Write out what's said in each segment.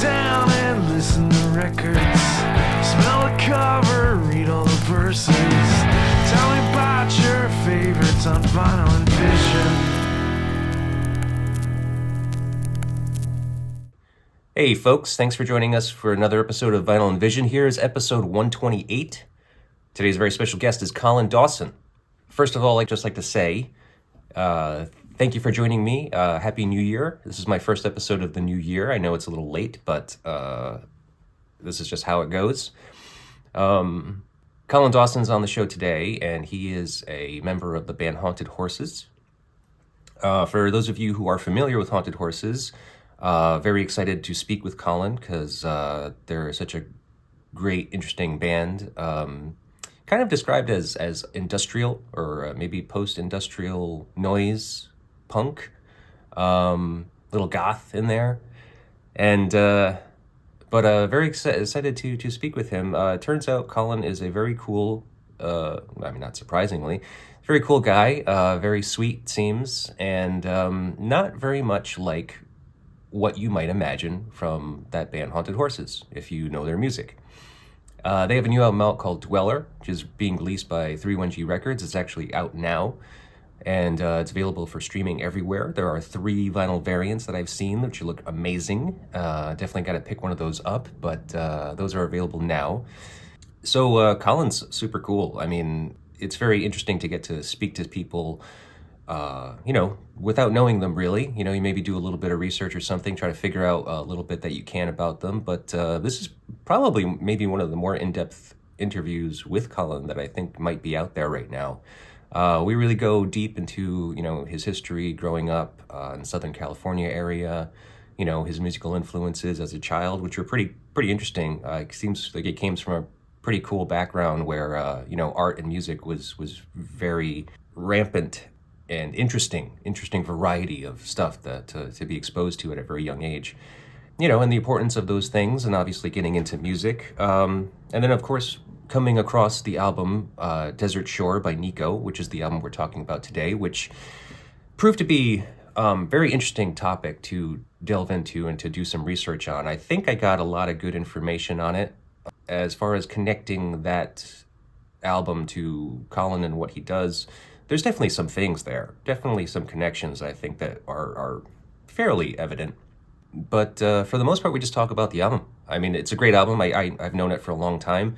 down and listen to records. Smell the cover, read all the verses. Tell me about your favorites on vinyl and vision. Hey folks, thanks for joining us for another episode of Vinyl and Vision. Here is episode 128. Today's very special guest is Colin Dawson. First of all, I'd just like to say thank you for joining me. Happy New Year. This is my first episode of the new year. I know it's a little late, but this is just how it goes. Colin Dawson's on the show today, and he is a member of the band Haunted Horses. For those of you who are familiar with Haunted Horses, very excited to speak with Colin because they're such a great, interesting band. Kind of described as industrial or maybe post-industrial noise punk, little goth in there, and but very excited to speak with him. Turns out Colin is a very cool, not surprisingly, very cool guy. Very sweet seems, and not very much like what you might imagine from that band Haunted Horses if you know their music. They have a new album out called Dweller, which is being released by 31G Records. It's actually out now, and it's available for streaming everywhere. There are 3 vinyl variants that I've seen, which look amazing. Definitely got to pick one of those up, but those are available now. So Colin's super cool. I mean, it's very interesting to get to speak to people without knowing them really. You maybe do a little bit of research or something, try to figure out a little bit that you can about them. But this is probably maybe one of the more in-depth interviews with Colin that I think might be out there right now. We really go deep into, his history growing up in Southern California area, his musical influences as a child, which were pretty interesting. It seems like it came from a pretty cool background where, art and music was very rampant and interesting variety of stuff to be exposed to at a very young age. And the importance of those things, and obviously getting into music. And then, of course, coming across the album Desertshore by Nico, which is the album we're talking about today, which proved to be very interesting topic to delve into and to do some research on. I think I got a lot of good information on it as far as connecting that album to Colin and what he does. There's definitely some things there, definitely some connections I think that are fairly evident. But for the most part, we just talk about the album. I mean, it's a great album. I've known it for a long time.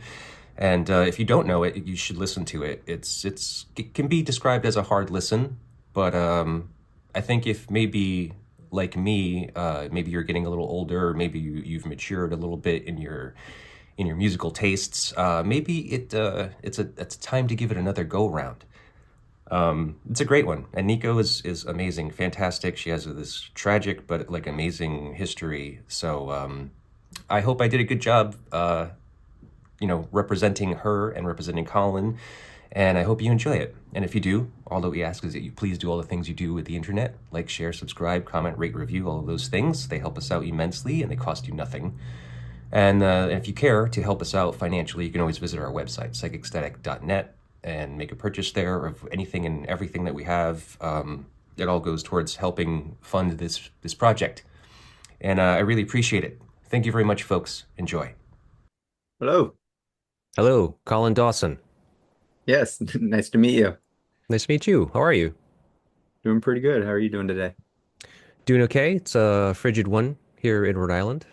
And if you don't know it, you should listen to it. It can be described as a hard listen, but I think if maybe like me, maybe you're getting a little older, or maybe you've matured a little bit in your musical tastes, maybe it's a time to give it another go round. It's a great one, and Nico is amazing, fantastic. She has this tragic but amazing history. So I hope I did a good job, representing her and representing Colin, and I hope you enjoy it. And if you do, all that we ask is that you please do all the things you do with the internet, like, share, subscribe, comment, rate, review, all of those things. They help us out immensely, and they cost you nothing. And if you care to help us out financially, you can always visit our website, psychicstatic.net, and make a purchase there of anything and everything that we have. It all goes towards helping fund this project. And I really appreciate it. Thank you very much, folks. Enjoy. Hello. Hello, Colin Dawson. Yes, nice to meet you. Nice to meet you. How are you? Doing pretty good. How are you doing today? Doing okay. It's a frigid one here in Rhode Island.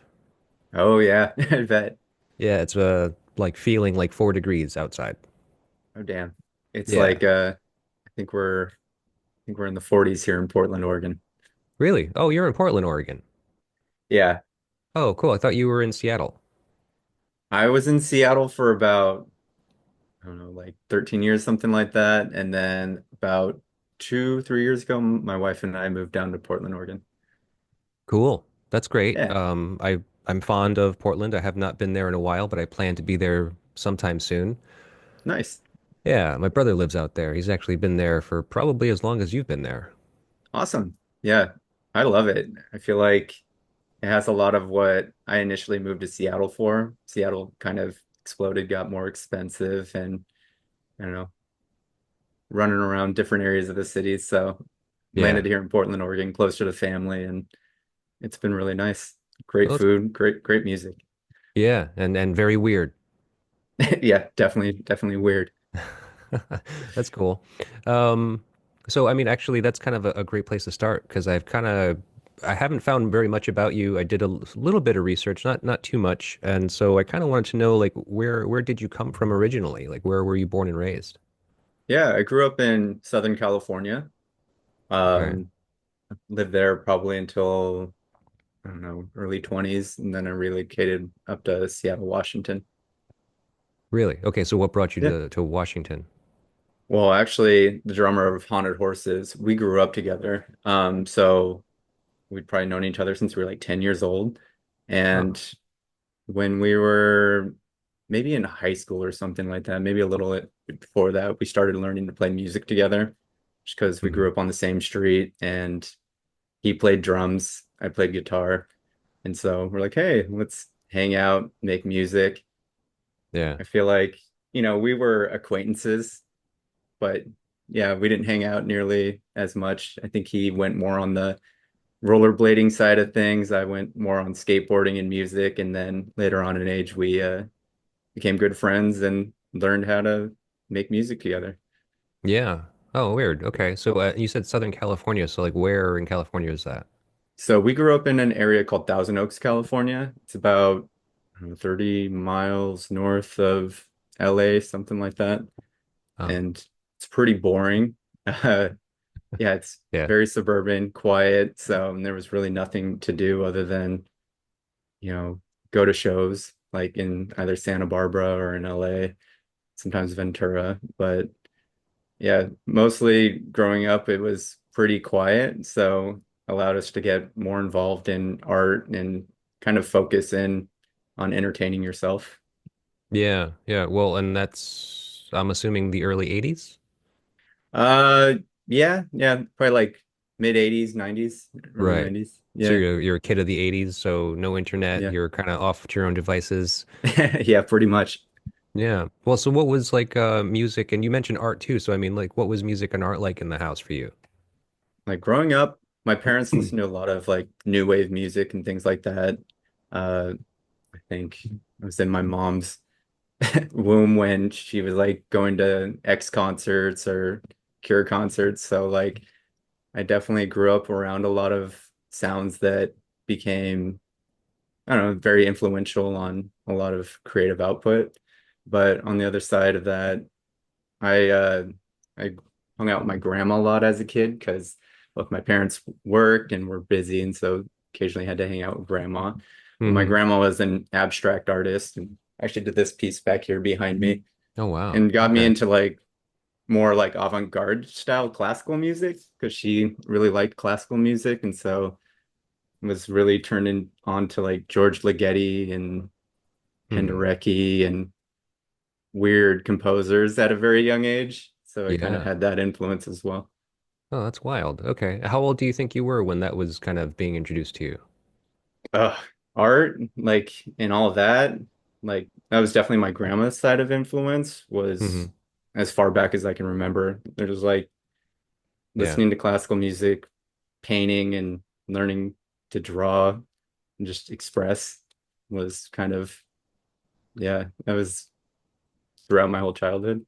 Oh yeah, I bet. Yeah, it's feeling like 4 degrees outside. Oh damn. It's Yeah. like I think we're in the 40s here in Portland, Oregon. Really? Oh, you're in Portland, Oregon. Yeah. Oh, cool. I thought you were in Seattle. I was in Seattle for about, I don't know, like 13 years, something like that. And then about 3 years ago, my wife and I moved down to Portland, Oregon. Cool. That's great. Yeah, I'm fond of Portland. I have not been there in a while, but I plan to be there sometime soon. nice. Yeah, my brother lives out there. He's actually been there for probably as long as you've been there. Awesome. Yeah, I love it. I feel like it has a lot of what I initially moved to Seattle for. Seattle kind of exploded, got more expensive, and I don't know, running around different areas of the city. So Yeah. landed here in Portland, Oregon, closer to family, and it's been really nice. Great Well, food, great music. yeah, and very weird. Yeah, definitely weird. That's cool. Um, so I mean, actually, that's kind of a great place to start because I haven't found very much about you. I did a little bit of research, not too much, and so I kind of wanted to know like where did you come from originally? Like where were you born and raised? Yeah, I grew up in Southern California. Okay. Um, lived there probably until I don't know, early 20s, and then I relocated up to Seattle, Washington. Really? Okay, so what brought you Yeah. to Washington? Well, actually, the drummer of Haunted Horses, we grew up together. So we'd probably known each other since we were like 10 years old. Oh. And when we were maybe in high school or something like that, maybe a little bit before that, we started learning to play music together just because we Mhm. grew up on the same street and he played drums, I played guitar. And so we're like, hey, let's hang out, make music. Yeah. I feel like, we were acquaintances, but yeah, we didn't hang out nearly as much. I think he went more on the rollerblading side of things. I went more on skateboarding and music. And then later on in age, we became good friends and learned how to make music together. Yeah. Oh, weird. Okay. So you said Southern California, so like where in California is that? So we grew up in an area called Thousand Oaks, California. It's about I don't know, 30 miles north of LA, something like that. Oh, And it's pretty boring. Yeah, it's yeah. very suburban, quiet. So there was really nothing to do other than, go to shows like in either Santa Barbara or in LA, sometimes Ventura. But yeah, mostly growing up, it was pretty quiet. So allowed us to get more involved in art and kind of focus in on entertaining yourself. Yeah. Yeah. Well, and that's I'm assuming the early 80s? Uh, yeah, probably like mid 80s, 90s, early Right. 90s. So Yeah, you're a kid of the 80s, so no internet, yeah. you're kind of off to your own devices. Yeah, pretty much. Yeah. Well, so what was like music and you mentioned art too, so I mean like what was music and art like in the house for you? Like growing up, my parents listened to a lot of like new wave music and things like that. I think I was in my mom's womb when she was like going to X concerts or Cure concerts. So like I definitely grew up around a lot of sounds that became, I don't know, very influential on a lot of creative output. But on the other side of that, I hung out with my grandma a lot as a kid because both my parents worked and were busy, and so occasionally had to hang out with grandma. But my Hmm. grandma was an abstract artist and actually did this piece back here behind me Oh wow. and got me Okay. into like more like avant-garde style classical music because she really liked classical music and so was really turning on to like George Ligeti and Hmm. Penderecki and weird composers at a very young age. So I kind of Yeah. had that influence as well. Oh, that's wild. Okay. How old do you think you were when that was kind of being introduced to you? uh Art, like and all of that, like that was definitely my grandma's side of influence was Hmm. as far back as I can remember. There's like Yeah. listening to classical music, painting and learning to draw and just express was kind of yeah, that was throughout my whole childhood.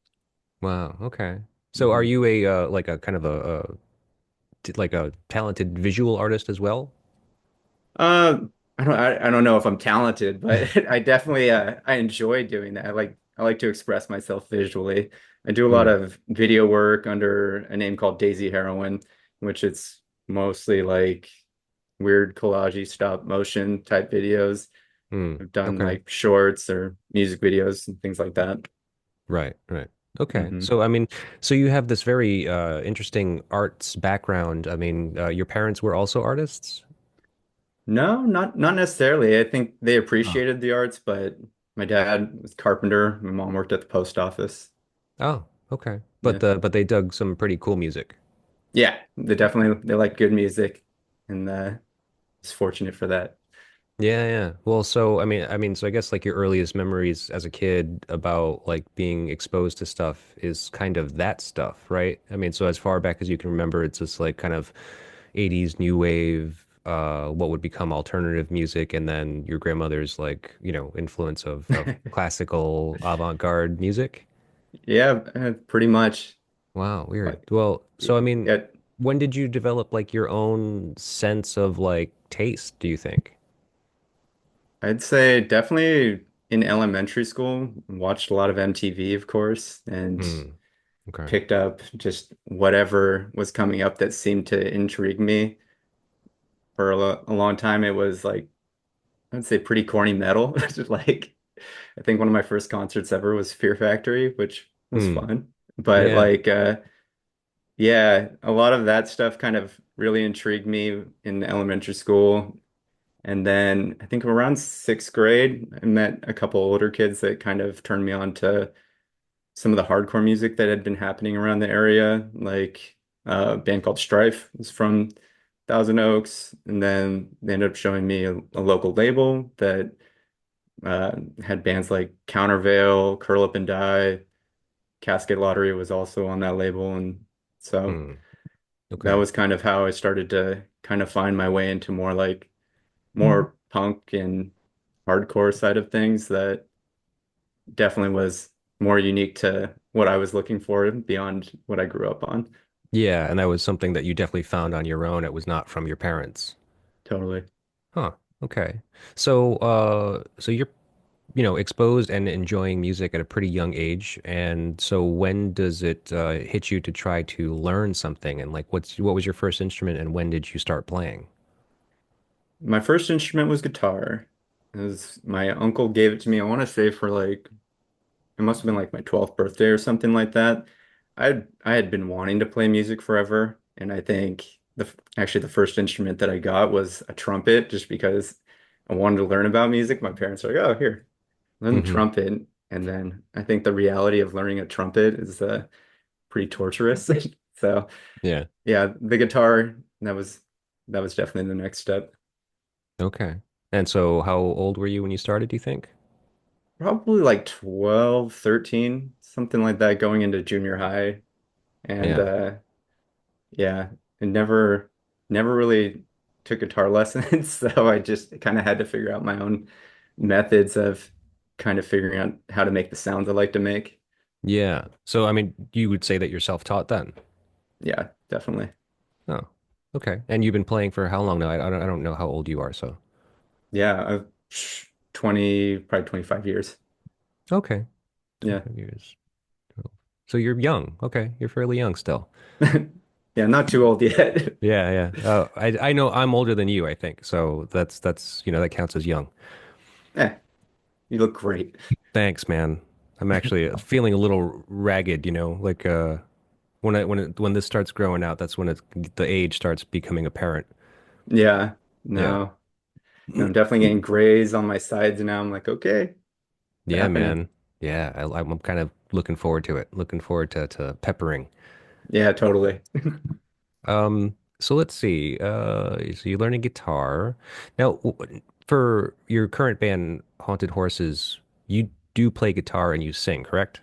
Wow. Okay. So are Mhm. you a like a kind of like a talented visual artist as well? Uh, I don't know if I'm talented, but I definitely I enjoy doing that. I like to express myself visually. I do a lot Hmm. of video work under a name called Daisy Heroin, which it's mostly like weird collagey stop motion type videos. Hmm. I've done Okay. like shorts or music videos and things like that. Right. Right. Okay. Hmm. So I mean, so you have this very interesting arts background. I mean, your parents were also artists? No, not necessarily. I think they Oh. appreciated the arts, but my dad was a carpenter. My mom worked at the post office. Oh, okay. Yeah. But they dug some pretty cool music. Yeah, they like good music, and was fortunate for that. Yeah, yeah. Well, so so I guess like your earliest memories as a kid about like being exposed to stuff is kind of that stuff, right? I mean, so as far back as you can remember, it's just like kind of 80s new wave, what would become alternative music and then your grandmother's like, influence of classical avant-garde music? Yeah, pretty much. Wow, weird. Like, Well, so I mean, yeah, when did you develop like your own sense of like taste, do you think? I'd say definitely in elementary school, watched a lot of MTV, of course, and Hmm. Okay. picked up just whatever was coming up that seemed to intrigue me. For a long time, it was like, I'd say pretty corny metal. Just like, I think one of my first concerts ever was Fear Factory, which was Hmm. fun. But Yeah. like, yeah, a lot of that stuff kind of really intrigued me in elementary school. And then I think around sixth grade, I met a couple older kids that kind of turned me on to some of the hardcore music that had been happening around the area, like a band called Strife was from Thousand Oaks. And then they ended up showing me a local label that uh, had bands like Countervail, Curl Up and Die, Cascade Lottery was also on that label. And so Hmm. that Okay. was kind of how I started to kind of find my way into more punk and hardcore side of things that definitely was more unique to what I was looking for beyond what I grew up on. Yeah, and that was something that you definitely found on your own. It was not from your parents. Totally. Huh. Okay. So you're, exposed and enjoying music at a pretty young age. And so when does it hit you to try to learn something? And like, what was your first instrument and when did you start playing? My first instrument was guitar. It was my uncle gave it to me, I want to say for like it must have been like my 12th birthday or something like that. I had been wanting to play music forever, and I think actually the first instrument that I got was a trumpet just because I wanted to learn about music. My parents were like, "Oh, here, learn the Hmm. trumpet." And then I think the reality of learning a trumpet is pretty torturous. So, Yeah. yeah, the guitar, that was definitely the next step. Okay. And so how old were you when you started, do you think? Probably like 12, 13, something like that, going into junior high. And Yeah. yeah, and never really took guitar lessons, so I just kind of had to figure out my own methods of kind of figuring out how to make the sounds I like to make. Yeah. So, I mean, you would say that you're self-taught then? Yeah, definitely. Oh, okay. And you've been playing for how long now? I don't know how old you are, so. Yeah, 20, probably 25 years. Okay. Yeah. 25 years. So you're young. Okay. You're fairly young still. Yeah, not too old yet. Yeah, yeah. I know I'm older than you, I think. So that's, that counts as young. Eh, you look great. Thanks, man. I'm actually feeling a little ragged, like when this starts growing out, that's when the age starts becoming apparent. Yeah, Yeah. no, no, I'm definitely getting grays on my sides now. I'm like, okay, it's Yeah, happening. man. Yeah, I'm kind of looking forward to it. Looking forward to peppering. Yeah, totally. So let's see. So you're learning guitar. Now, for your current band, Haunted Horses, you do play guitar and you sing, correct?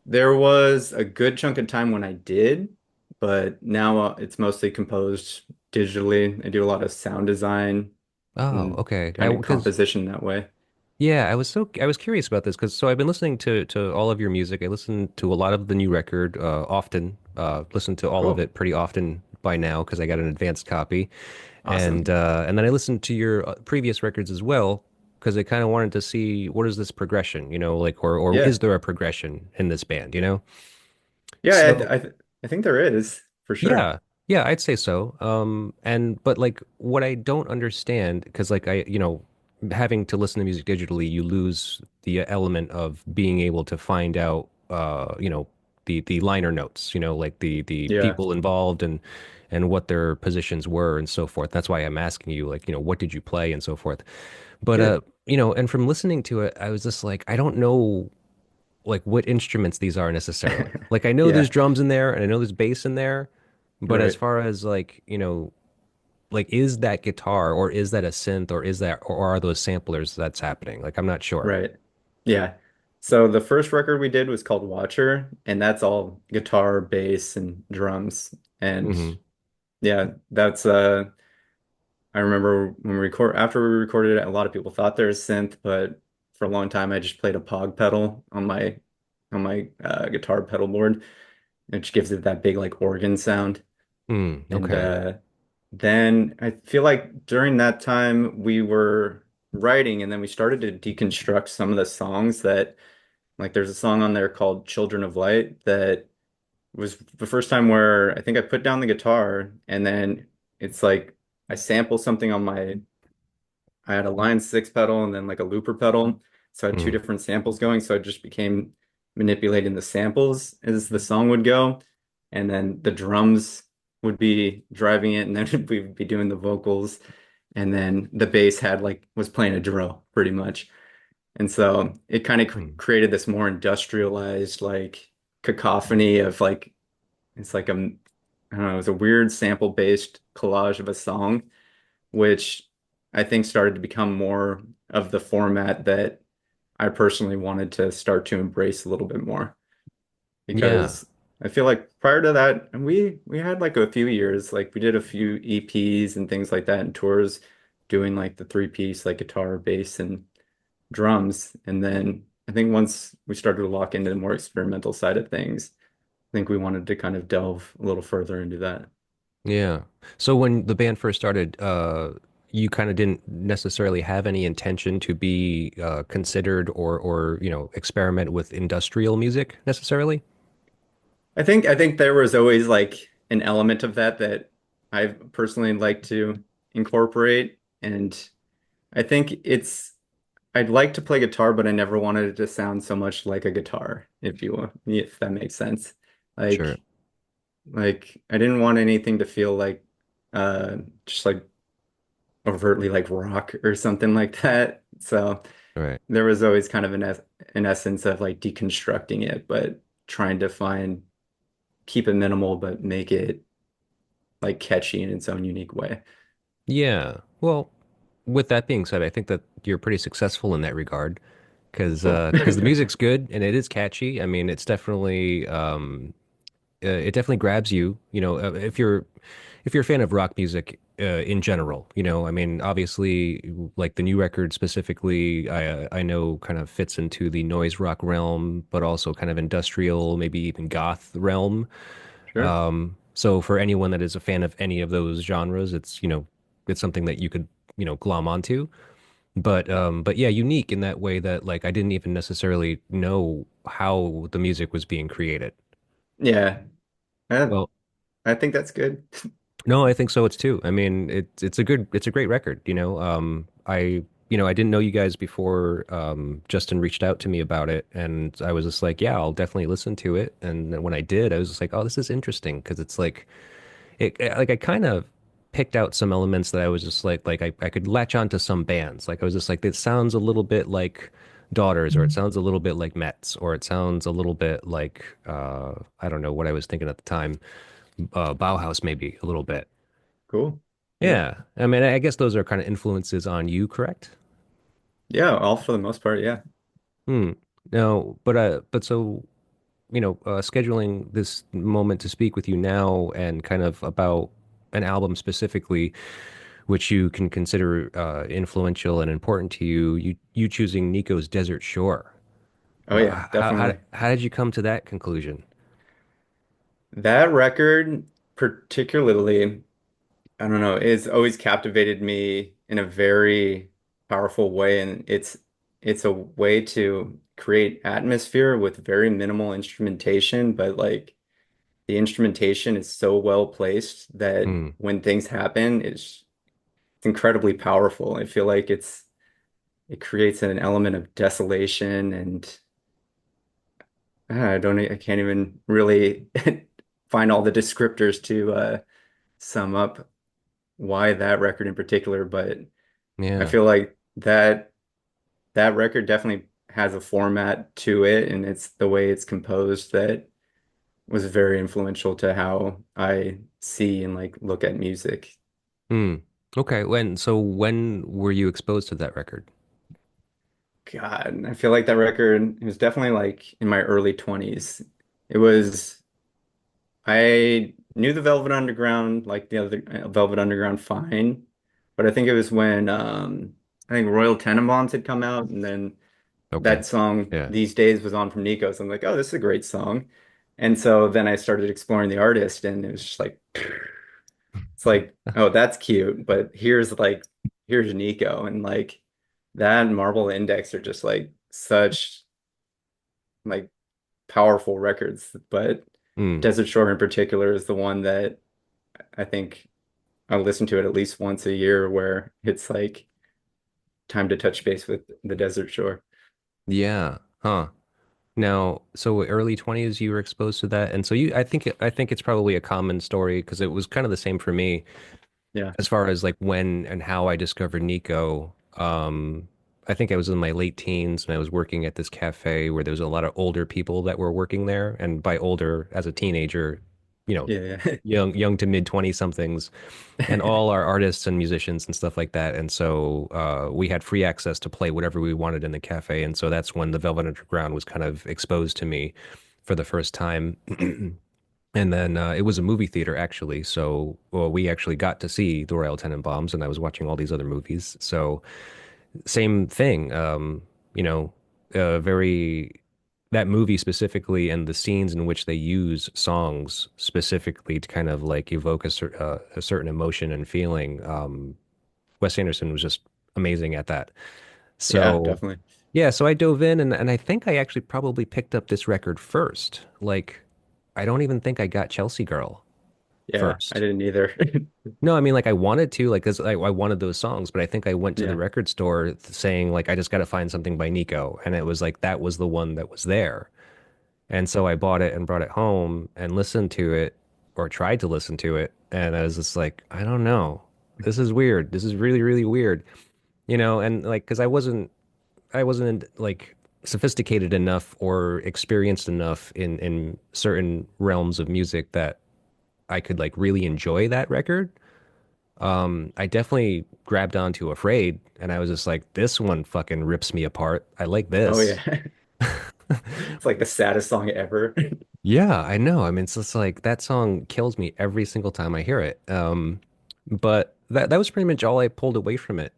There was a good chunk of time when I did, but now it's mostly composed digitally. I do a lot of sound design Oh, and okay. kind of Because composition that way. yeah, I was curious about this because I've been listening to all of your music. I listen to a lot of the new record often. Listen to all of Cool. it pretty often by now because I got an advanced copy. And Awesome. then I listened to your previous records as well because I kind of wanted to see what is this progression, like or Yeah. is there a progression in this band? Yeah, So I think there is for sure. yeah, yeah, I'd say so. And but like what I don't understand because like having to listen to music digitally, you lose the element of being able to find out, the liner notes, like the Yeah. people involved and what their positions were and so forth. That's why I'm asking you, like, what did you play and so forth. But Yeah. and from listening to it, I was just like, I don't know like what instruments these are necessarily. Like I know there's Yeah. drums in there and I know there's bass in there, but as Right. far as like, like is that guitar or is that a synth or is that or are those samplers that's happening? Like I'm not sure. Right. Yeah. So the first record we did was called Watcher, and that's all guitar, bass, and drums. And Hmm. yeah, that's I remember when we record after we recorded it, a lot of people thought there was synth, but for a long time I just played a pog pedal on my guitar pedal board, which gives it that big like organ sound. Mm, And okay. then I feel like during that time we were writing, and then we started to deconstruct some of the songs that like there's a song on there called Children of Light that was the first time where I think I put down the guitar and then it's like I sample something on my I had a line six pedal and then like a looper pedal. So I had two Mm, different samples going. So I just became manipulating the samples as the song would go. And then the drums would be driving it and then we would be doing the vocals. And then the bass had like was playing a drill pretty much. And so it kind of mm. created this more industrialized like cacophony of like it's like I don't know, it was a weird sample based collage of a song which I think started to become more of the format that I personally wanted to start to embrace a little bit more. Yeah. Because I feel like prior to that, and we had like a few years, like we did a few EPs and things like that and tours doing like the three piece, like guitar, bass, and drums. And then I think once we started to lock into the more experimental side of things, I think we wanted to kind of delve a little further into that. Yeah. So when the band first started, you kind of didn't necessarily have any intention to be considered or experiment with industrial music necessarily? I think there was always like an element of that that I personally like to incorporate, and I think I'd like to play guitar, but I never wanted it to sound so much like a guitar, if that makes sense. Sure. Like I didn't want anything to feel like just like overtly like rock or something like that. So Right. there was always kind of an essence of like deconstructing it, but trying to find keep it minimal but make it like catchy in its own unique way. Yeah. Well, with that being said, I think that you're pretty successful in that regard because Cool. because the music's good and it is catchy. I mean, it definitely grabs you. If you're a fan of rock music in general, I mean, obviously, like the new record specifically, I know kind of fits into the noise rock realm, but also kind of industrial, maybe even goth realm. Sure. So for anyone that is a fan of any of those genres, it's something that you could, glom onto. But yeah, unique in that way that like I didn't even necessarily know how the music was being created. Yeah. I, Well, I think that's good. no, I think so. It's too. I mean, it's a great record. I didn't know you guys before. Justin reached out to me about it, and I was just like, yeah, I'll definitely listen to it. And then when I did, I was just like, oh, this is interesting because it's like I kind of picked out some elements that I was just like I could latch on to some bands. Like I was just like, it sounds a little bit like Daughters, or it sounds a little bit like Mets, or it sounds a little bit like I don't know what I was thinking at the time, Bauhaus maybe a little bit. Cool. Yeah. Yeah. I mean, I guess those are kind of influences on you, correct? Yeah, all for the most part, yeah. Hmm. No, but so, scheduling this moment to speak with you now and kind of about an album specifically, which you can consider influential and important to you, you choosing Nico's Desert Shore. Oh yeah, How definitely. how did you come to that conclusion? That record particularly, I don't know, it's always captivated me in a very powerful way, and it's a way to create atmosphere with very minimal instrumentation, but like the instrumentation is so well placed that Hmm. when things happen, it's incredibly powerful. I feel like it creates an element of desolation and I can't even really find all the descriptors to sum up why that record in particular, but I Yeah. feel like that record definitely has a format to it, and it's the way it's composed that was very influential to how I see and like look at music. Hmm. Okay. When were you exposed to that record? God, I feel like that record it was definitely like in my early 20s. It was I knew the Velvet Underground, like the other Velvet Underground fine, but I think it was when I think Royal Tenenbaums had come out, and then Okay. that song Yeah. These Days was on from Nico. So I'm like, oh, this is a great song. And so then I started exploring the artist, and it was just like it's like, oh, that's cute, but here's Nico, and like that and Marble Index are just like such like powerful records. But Mm. Desert Shore in particular is the one that I think I listen to it at least once a year, where it's like time to touch base with the Desert Shore. Yeah. Huh. Now, so early 20s you were exposed to that. And so I think it's probably a common story because it was kind of the same for me Yeah, as far as like when and how I discovered Nico. I think I was in my late teens and I was working at this cafe where there was a lot of older people that were working there. And by older, as a teenager, you know, yeah, young to mid 20 somethings, and yeah. all our artists and musicians and stuff like that. And so we had free access to play whatever we wanted in the cafe. And so that's when the Velvet Underground was kind of exposed to me for the first time. And then it was a movie theater actually, so well, we actually got to see the Royal Tenenbaums, and I was watching all these other movies. So same thing, you know, very that movie specifically, and the scenes in which they use songs specifically to kind of like evoke a certain emotion and feeling. Wes Anderson was just amazing at that. Yeah, So definitely. yeah, so I dove in and I think I actually probably picked up this record first. Like, I don't even think I got Chelsea Girl Yeah, I first. didn't either. No, I mean, like I wanted to, like, cause I wanted those songs, but I think I went to the Yeah. record store saying like, I just got to find something by Nico. And it was like, that was the one that was there. And so I bought it and brought it home and listened to it or tried to listen to it. And I was just like, I don't know. This is weird. This is really, really weird. And like, cause I wasn't like sophisticated enough or experienced enough in certain realms of music that I could like really enjoy that record. I definitely grabbed onto Afraid and I was just like, this one fucking rips me apart. I like Oh this. yeah. It's like the saddest song ever. Yeah, I know. I mean, it's just like that song kills me every single time I hear it. But that was pretty much all I pulled away from it.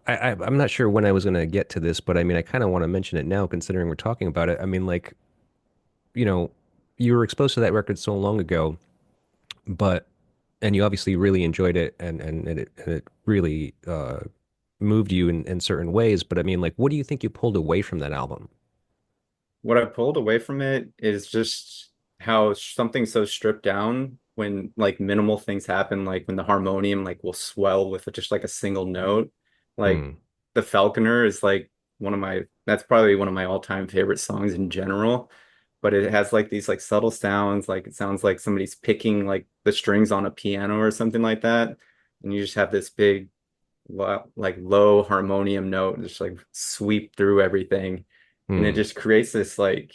I'm not sure when I was gonna get to this, but I mean, I kind of want to mention it now, considering we're talking about it. I mean, like, you know, you were exposed to that record so long ago, but and you obviously really enjoyed it and it really moved you in certain ways. But I mean, like, what do you think you pulled away from that album? What I pulled away from it is just how something so stripped down when like minimal things happen, like when the harmonium like will swell with just like a single note. Like Hmm. the Falconer is like that's probably one of my all-time favorite songs in general. But it has like these like subtle sounds, like it sounds like somebody's picking like the strings on a piano or something like that. And you just have this big like low harmonium note just like sweep through everything, and it Hmm. just creates this like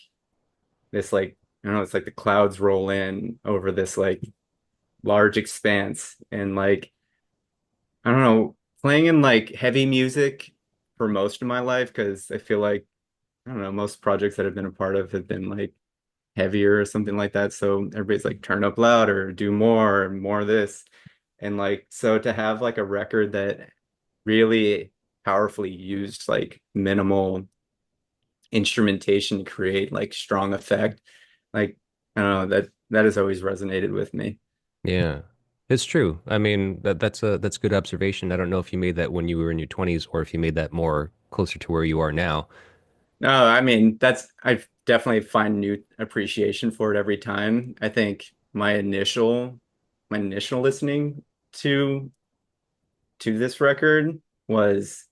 I don't know, it's like the clouds roll in over this like large expanse, and like I don't know, playing in like heavy music for most of my life, because I feel like I don't know, most projects that I've been a part of have been like heavier or something like that, so everybody's like turn up louder, do more of this. And like so to have like a record that really powerfully used like minimal instrumentation to create like strong effect. Like I don't know, that has always resonated with me. Yeah, it's true. I mean, that's good observation. I don't know if you made that when you were in your 20s or if you made that more closer to where you are now. No, I mean that's I definitely find new appreciation for it every time. I think my initial listening to this record was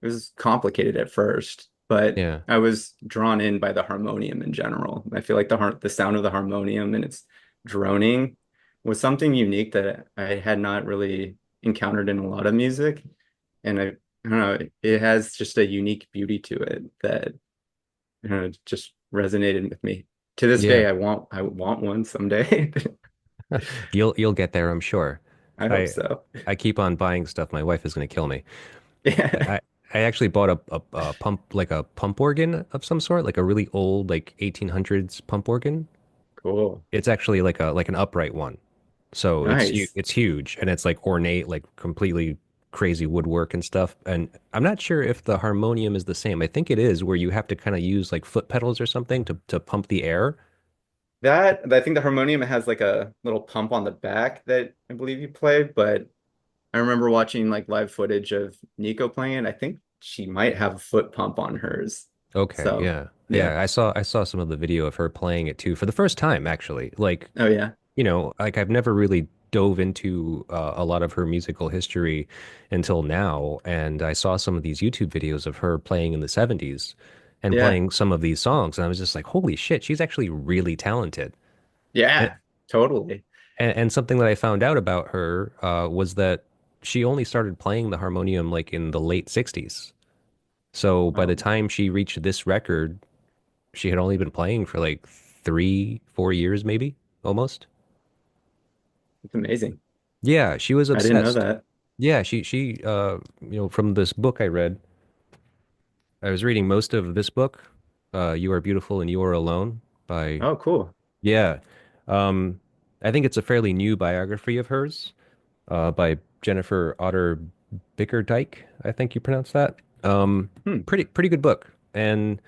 it was complicated at first, but Yeah. I was drawn in by the harmonium in general. I feel like the sound of the harmonium and its droning was something unique that I had not really encountered in a lot of music. And I don't know, it has just a unique beauty to it that just resonated with me. To this day, Yeah. I want one someday. You'll get there, I'm sure. I hope I so. I keep on buying stuff. My wife is going to kill me. Yeah, I I actually bought a pump like a pump organ of some sort, like a really old like 1800s pump organ. cool. It's actually like an upright one. So Nice. it's huge and it's like ornate, like completely crazy woodwork and stuff. And I'm not sure if the harmonium is the same. I think it is, where you have to kind of use like foot pedals or something to pump the air. That I think the harmonium has like a little pump on the back that I believe you play, but I remember watching like live footage of Nico playing it. I think she might have a foot pump on hers. Okay, So yeah. yeah. Yeah, I saw some of the video of her playing it too for the first time actually. Like, Oh yeah. you know, like I've never really dove into a lot of her musical history until now, and I saw some of these YouTube videos of her playing in the 70s and Yeah. playing some of these songs, and I was just like, holy shit, she's actually really talented. And, Yeah. Totally. and something that I found out about her was that she only started playing the harmonium like in the late 60s. So by the Wow. time she reached this record, she had only been playing for like 3, 4 years, maybe almost. It's amazing. Yeah, she was I didn't know obsessed. that. Yeah, you know, from this book I read, I was reading most of this book, You Are Beautiful and You Are Alone by, Oh, cool. yeah. Um, I think it's a fairly new biography of hers, by Jennifer Otter Bickerdike, I think you pronounce that. Hmm. Pretty good book. And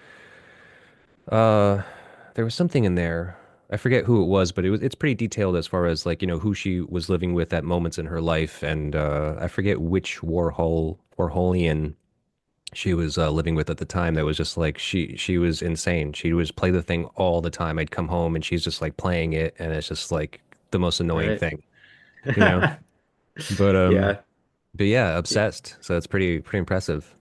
Uh, there was something in there. I forget who it was, but it's pretty detailed as far as like, you know, who she was living with at moments in her life, and I forget which Warholian she was living with at the time. That was just like she was insane. She was play the thing all the time. I'd come home and she's just like playing it, and it's just like the most annoying Right. thing, you know. But Yeah. but yeah, Yeah. obsessed. So it's pretty impressive.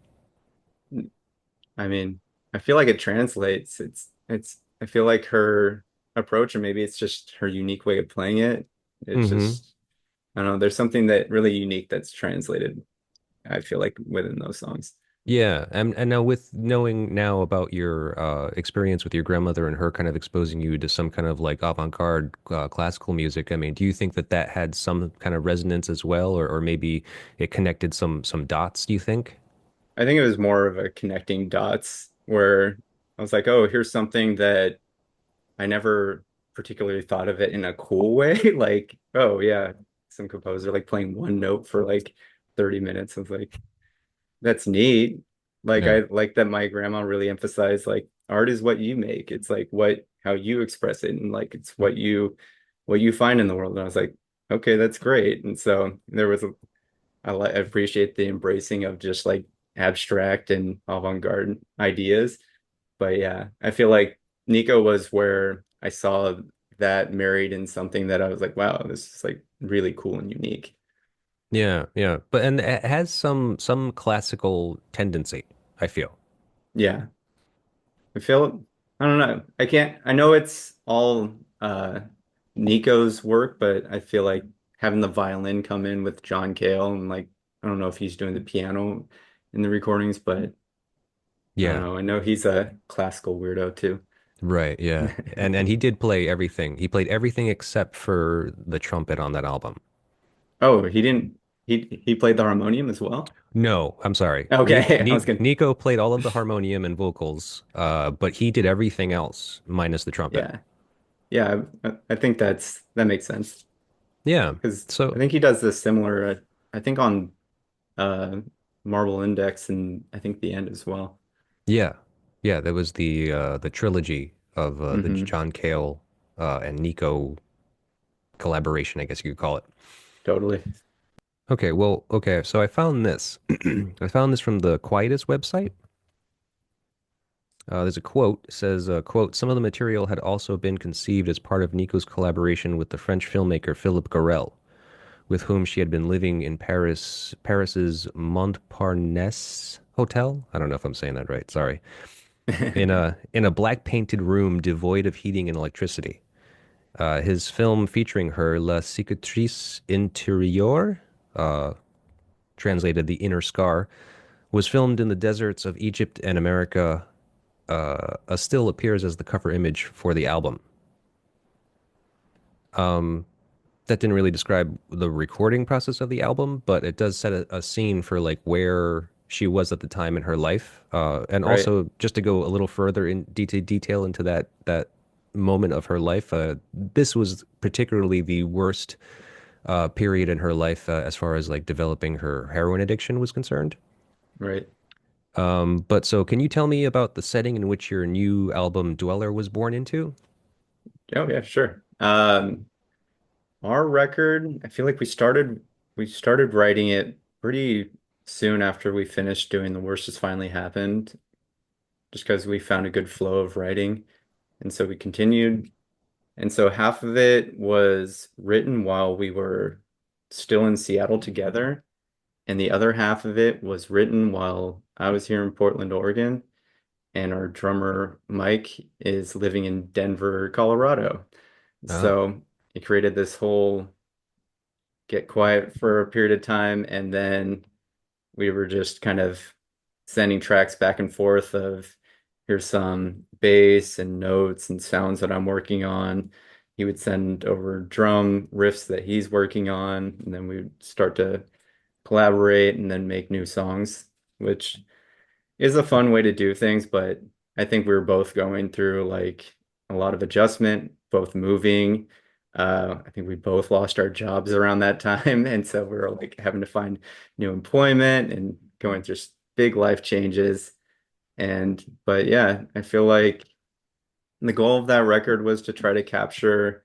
I mean, I feel like it translates. I feel like her approach, or maybe it's just her unique way of playing it. It's Hmm. just, I don't know, there's something that really unique that's translated, I feel like, within those songs. Yeah, and now with knowing now about your experience with your grandmother and her kind of exposing you to some kind of like avant-garde classical music, I mean, do you think that that had some kind of resonance as well, or maybe it connected some dots, do you think? I think it was more of a connecting dots where I was like, oh, here's something that I never particularly thought of it in a cool way. Like, oh yeah, some composer like playing one note for like 30 minutes. I was like, that's neat. Like Yeah. I like that my grandma really emphasized like art is what you make. It's like what how you express it and like it's what you find in the world. And I was like, okay, that's great. And so there was a I appreciate the embracing of just like abstract and avant-garde ideas. But yeah, I feel like Nico was where I saw that married in something that I was like, wow, this is like really cool and unique. Yeah, yeah. But and it has some classical tendency, I feel. Yeah. I feel I don't know. I know it's all Nico's work, but I feel like having the violin come in with John Cale and like I don't know if he's doing the piano in the recordings, but I don't Yeah. know. I know he's a classical weirdo too. Right, yeah. And he did play everything. He played everything except for the trumpet on that album. Oh, he didn't he played the harmonium as well? No, I'm sorry. Okay, I was gonna Nico played all of the harmonium and vocals, but he did everything else minus the trumpet. yeah. Yeah, I think that makes sense Yeah. because I So think he does this similar I think on uh Marble Index and I think the end as well. yeah, yeah, there was the trilogy of the Hmm. John Cale and Nico collaboration, I guess you could call it. Totally. Okay, well, okay, so I found this. I found this from the Quietus website. There's a quote, it says, quote, some of the material had also been conceived as part of Nico's collaboration with the French filmmaker Philippe Garel, with whom she had been living in Paris's Montparnasse Hotel. I don't know if I'm saying that right. Sorry. In a black painted room devoid of heating and electricity. His film featuring her, La Cicatrice Intérieure, uh, translated The Inner Scar, was filmed in the deserts of Egypt and America. A still appears as the cover image for the album. That didn't really describe the recording process of the album, but it does set a scene for like where she was at the time in her life, and Right. also just to go a little further in detail into that moment of her life. This was particularly the worst period in her life as far as like developing her heroin addiction was concerned. Right. But so can you tell me about the setting in which your new album Dweller was born into? Oh yeah, sure. Our record, I feel like we started writing it pretty soon after we finished doing The Worst Has Finally Happened, just because we found a good flow of writing. And so we continued. And so half of it was written while we were still in Seattle together, and the other half of it was written while I was here in Portland, Oregon, and our drummer Mike is living in Denver, Colorado. Oh, So he created this whole get quiet for a period of time, and then we were just kind of sending tracks back and forth of here's some bass and notes and sounds that I'm working on. He would send over drum riffs that he's working on, and then we would start to collaborate and then make new songs, which is a fun way to do things, but I think we were both going through like a lot of adjustment, both moving. I think we both lost our jobs around that time, and so we were like having to find new employment and going through big life changes. And but yeah, I feel like the goal of that record was to try to capture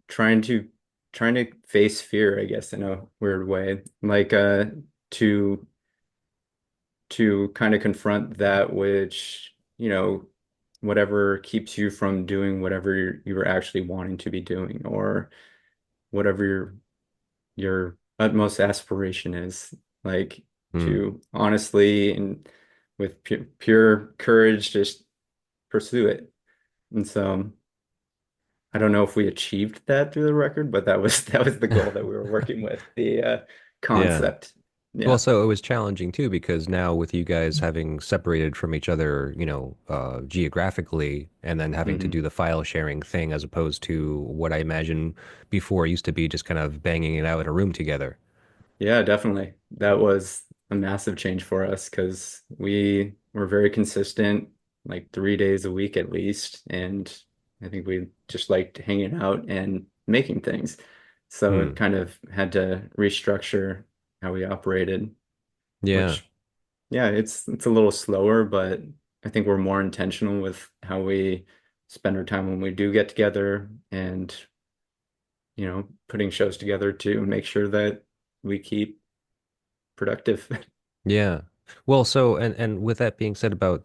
trying to trying to face fear, I guess, in a weird way. Like to kind of confront that which, whatever keeps you from doing whatever you're actually wanting to be doing, or whatever your utmost aspiration is. Like hmm. to honestly and with pure courage just pursue it. And so I don't know if we achieved that through the record, but that was the goal that we were working with, the Yeah. concept. Well, Yeah. so it was challenging too because now with you guys having separated from each other, geographically, and then having to hmm do the file sharing thing as opposed to what I imagine before used to be just kind of banging it out in a room together. Yeah, definitely. That was a massive change for us because we were very consistent, like 3 days a week at least. And I think we just liked hanging out and making things. So it Hmm. kind of had to restructure how we operated, Yeah. which, yeah, it's a little slower, but I think we're more intentional with how we spend our time when we do get together and, putting shows together to make sure that we keep productive. Yeah. Well, so and with that being said about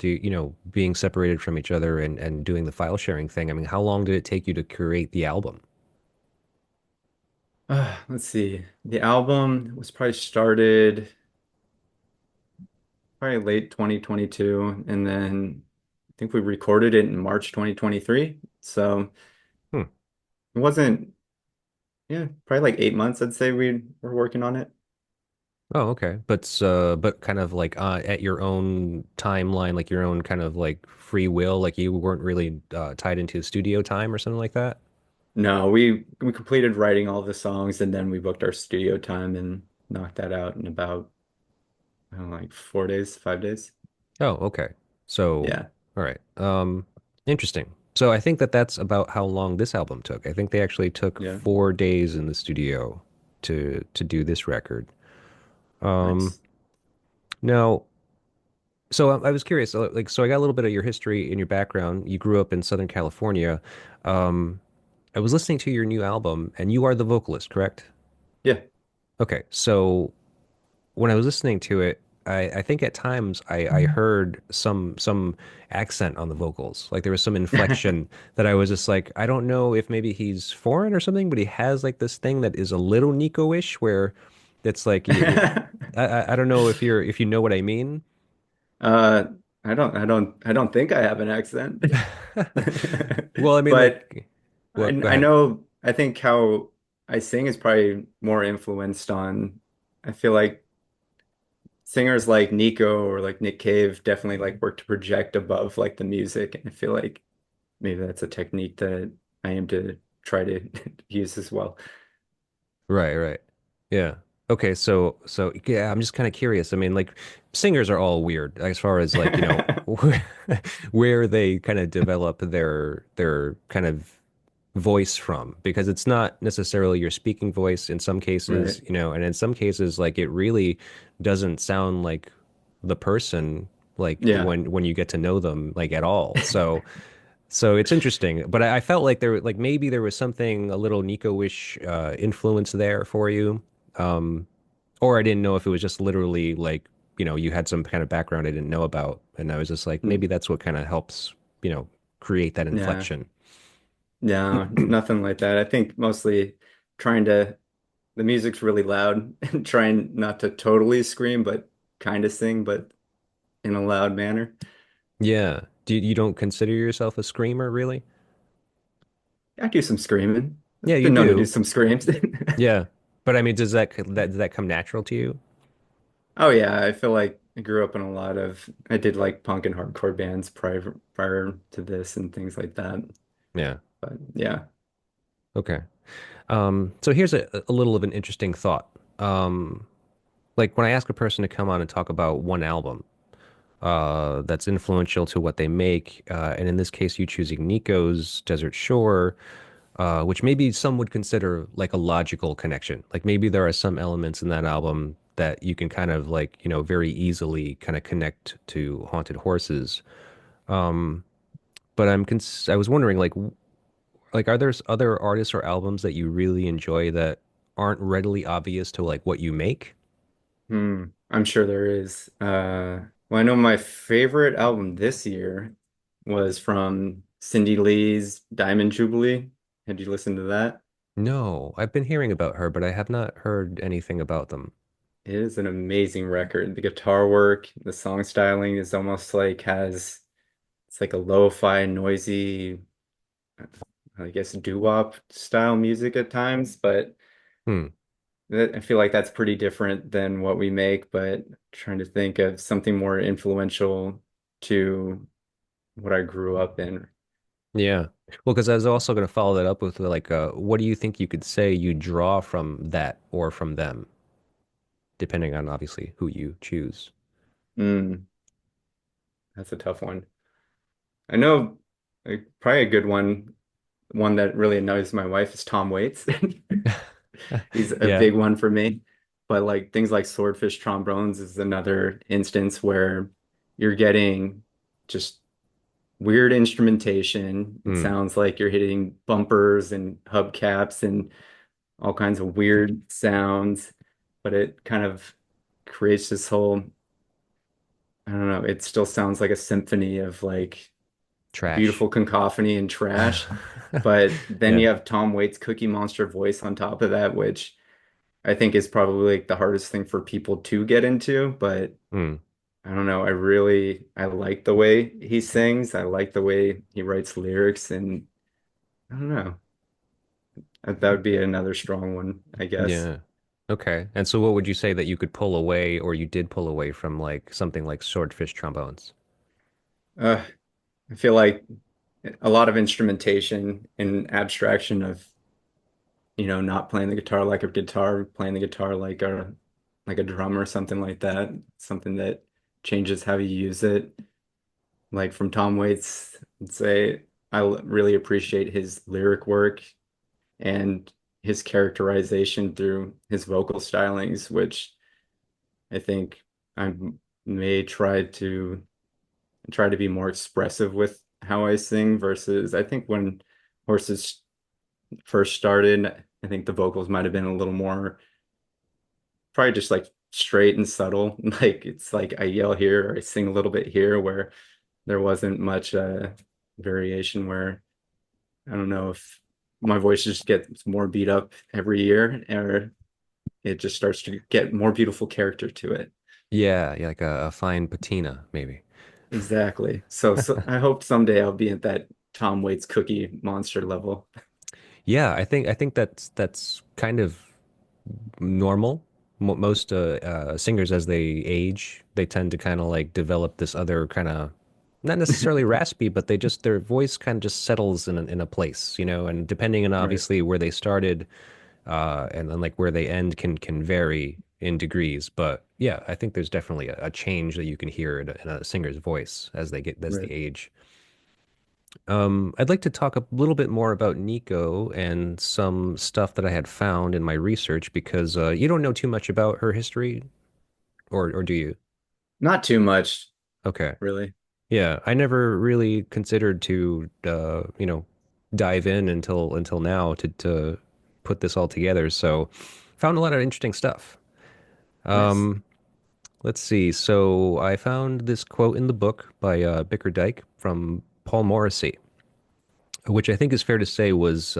being separated from each other and doing the file sharing thing, I mean, how long did it take you to create the album? Let's see. The album was probably started probably late 2022, and then I think we recorded it in March 2023. So Hmm. it wasn't, yeah, probably like 8 months, I'd say we were working on it. Oh, okay. But kind of like at your own timeline, like your own kind of like free will, like you weren't really tied into studio time or something like that. No, we completed writing all the songs, and then we booked our studio time and knocked that out in about, I don't know, like 4 days, 5 days. Oh, okay. So, Yeah, all right. Interesting. So I think that that's about how long this album took. I think they actually took yeah, 4 days in the studio to do this record. Um, nice. Now, so I was curious, like, so I got a little bit of your history and your background. You grew up in Southern California. Um, I was listening to your new album, and you are the vocalist, correct? Yeah. Okay, so when I was listening to it, I think at times I heard some accent on the vocals. Like there was some inflection that I was just like, I don't know if maybe he's foreign or something, but he has like this thing that is a little Nico-ish where it's like I don't know if you know what I mean. Uh, I don't think I have an accent. Well, I mean But like I what? Go I ahead. know I think how I sing is probably more influenced on I feel like singers like Nico or like Nick Cave definitely like work to project above like the music. And I feel like maybe that's a technique that I aim to try to use as well. Right, right. Yeah. Okay, so yeah, I'm just kind of curious. I mean, like singers are all weird as far as like, where they kind of develop their kind of voice from because it's not necessarily your speaking voice in some cases, Right. and in some cases like it really doesn't sound like the person like Yeah. when you get to know them like at all. So it's interesting, but I felt like like maybe there was something a little Nico-ish influence there for you. Um, or I didn't know if it was just literally like, you had some kind of background I didn't know about. And I was just like, maybe that's what kind of helps, create that Yeah. inflection. No, nothing like that. I think mostly trying to, the music's really loud and trying not to totally scream, but kind of sing, but in a loud manner. Yeah. You don't consider yourself a screamer, really? I do some screaming. Yeah, I've you been known to do do. some screams. Yeah. But I mean, does that come natural to you? Oh yeah, I feel like I grew up in a lot of, I did like punk and hardcore bands prior to this and things like that. Yeah. But yeah. Okay. So here's a little of an interesting thought. Like when I ask a person to come on and talk about one album, that's influential to what they make. And in this case, you choosing Nico's Desert Shore, which maybe some would consider like a logical connection. Like maybe there are some elements in that album that you can kind of like, very easily kind of connect to Haunted Horses. Um, but I was wondering like are there other artists or albums that you really enjoy that aren't readily obvious to like what you make? I'm sure there is. Well, I know my favorite album this year was from Cindy Lee's Diamond Jubilee. Had you listened to that? No, I've been hearing about her, but I have not heard anything about them. It is an amazing record. The guitar work, the song styling is almost like it's like a lo-fi, noisy, I guess doo-wop style music at times, but Hmm. I feel like that's pretty different than what we make, but trying to think of something more influential to what I grew up in. Yeah. Well, because I was also going to follow that up with like, what do you think you could say you draw from that or from them, depending on obviously who you choose? Mm, that's a tough one. I know probably a good one that really annoys my wife is Tom Waits. He's a Yeah. big one for me. But like things like Swordfish Trombones is another instance where you're getting just weird instrumentation. It Hmm. sounds like you're hitting bumpers and hubcaps and all kinds of weird sounds, but it kind of creates this whole, I don't know, it still sounds like a symphony of like Trash. beautiful cacophony and trash. But then Yeah. you have Tom Waits' Cookie Monster voice on top of that, which I think is probably like the hardest thing for people to get into. But Hmm. I don't know, I like the way he sings. I like the way he writes lyrics, and I don't know. That would be another strong one, I guess. Yeah. Okay. And so what would you say that you could pull away or you did pull away from like something like Swordfish Trombones? Uh, I feel like a lot of instrumentation and abstraction of, not playing the guitar like a guitar, playing the guitar like a drum or something like that. Something that changes how you use it. Like from Tom Waits, I'd say really appreciate his lyric work and his characterization through his vocal stylings, which I think I may try to be more expressive with how I sing versus I think when Horses first started, I think the vocals might have been a little more probably just like straight and subtle. Like it's like I yell here or I sing a little bit here where there wasn't much variation where I don't know if my voice just gets more beat up every year or it just starts to get more beautiful character to it. Yeah, yeah, like a fine patina, maybe. Exactly. So I hope someday I'll be at that Tom Waits Cookie Monster level. Yeah, I think that's kind of normal. Most singers, as they age, they tend to kind of like develop this other kind of not necessarily raspy, but their voice kind of just settles in a place, and depending on Right. obviously where they started, and then like where they end can vary in degrees. But yeah, I think there's definitely a change that you can hear in a singer's voice as they Right. age. I'd like to talk a little bit more about Nico and some stuff that I had found in my research because you don't know too much about her history, or do you? Not too much, Okay. really. Yeah, I never really considered to dive in until now to put this all together. So found a lot of interesting stuff. Nice. Um, let's see. So I found this quote in the book by Bickerdike from Paul Morrissey, which I think is fair to say was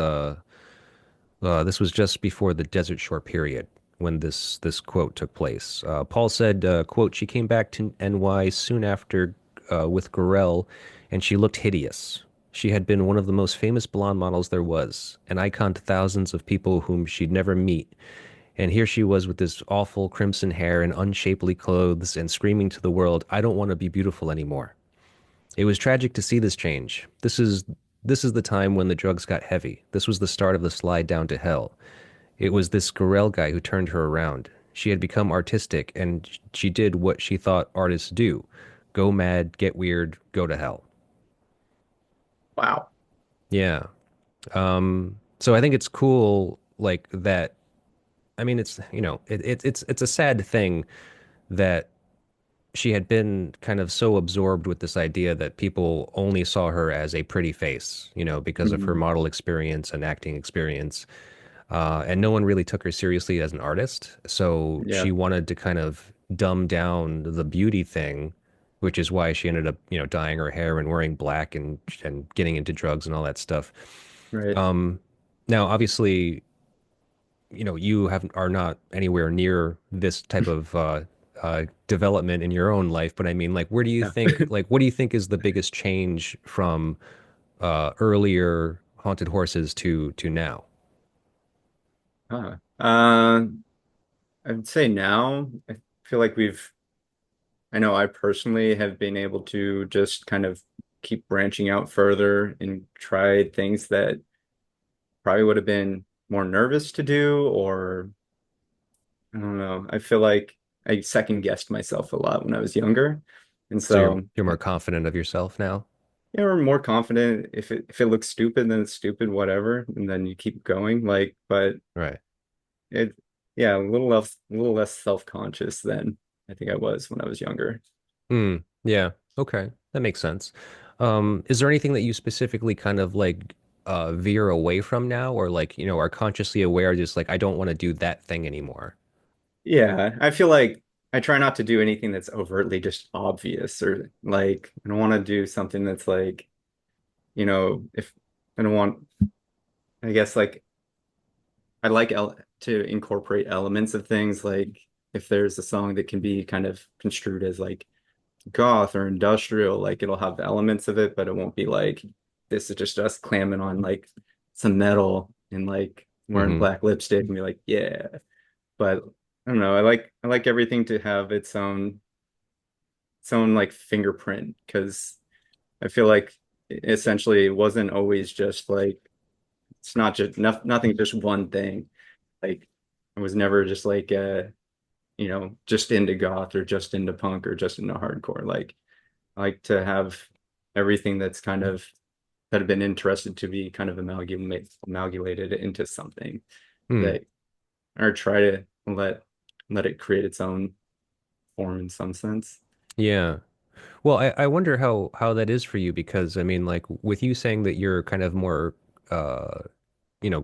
this was just before the Desert Shore period when this quote took place. Paul said, "quote She came back to NY soon after with Gorel, and she looked hideous. She had been one of the most famous blonde models there was, an icon to thousands of people whom she'd never meet. And here she was with this awful crimson hair and unshapely clothes, and screaming to the world, 'I don't want to be beautiful anymore.' It was tragic to see this change. This is the time when the drugs got heavy. This was the start of the slide down to hell. It was this Gorel guy who turned her around. She had become artistic, and she did what she thought artists do: go mad, get weird, go to hell." Wow. Yeah. So I think it's cool, like that. I mean, it's a sad thing that she had been kind of so absorbed with this idea that people only saw her as a pretty face, because of her Mhm. model experience and acting experience. And no one really took her seriously as an artist. So Yeah, she wanted to kind of dumb down the beauty thing, which is why she ended up, dyeing her hair and wearing black and getting into drugs and all that stuff. right. Um, Now, obviously, you are not anywhere near this type of development in your own life, but I mean, like, Yeah. what do you think is the biggest change from earlier haunted horses to now? Huh. I'd say now, I feel like I know I personally have been able to just kind of keep branching out further and try things that probably would have been more nervous to do, or I don't know. I feel like I second guessed myself a lot when I was younger. And So you're so, you're more confident of yourself now? yeah, we're more confident if it looks stupid, then it's stupid, whatever, and then you keep going. Like, but Right. it, yeah, a little less self-conscious than I think I was when I was younger. Hmm. Yeah. Okay. That makes sense. Is there anything that you specifically kind of like veer away from now, or like, are consciously aware, just like, I don't want to do that thing anymore? Yeah, I feel like I try not to do anything that's overtly just obvious or like I don't want to do something that's like, if I don't want, I guess like I like to incorporate elements of things like if there's a song that can be kind of construed as like goth or industrial, like it'll have elements of it, but it won't be like this is just us clamming on like some metal and like wearing Hmm. black lipstick and be like, yeah. But I don't know, I like everything to have its own like fingerprint because I feel like essentially it wasn't always just like it's not just nothing just one thing. Like I was never just like just into goth or just into punk or just into hardcore. Like I like to have everything that's kind of that have been interested to be kind of amalgamated into something Hmm. that or try to let it create its own form in some sense. Yeah. Well, I wonder how that is for you because I mean, like with you saying that you're kind of more uh,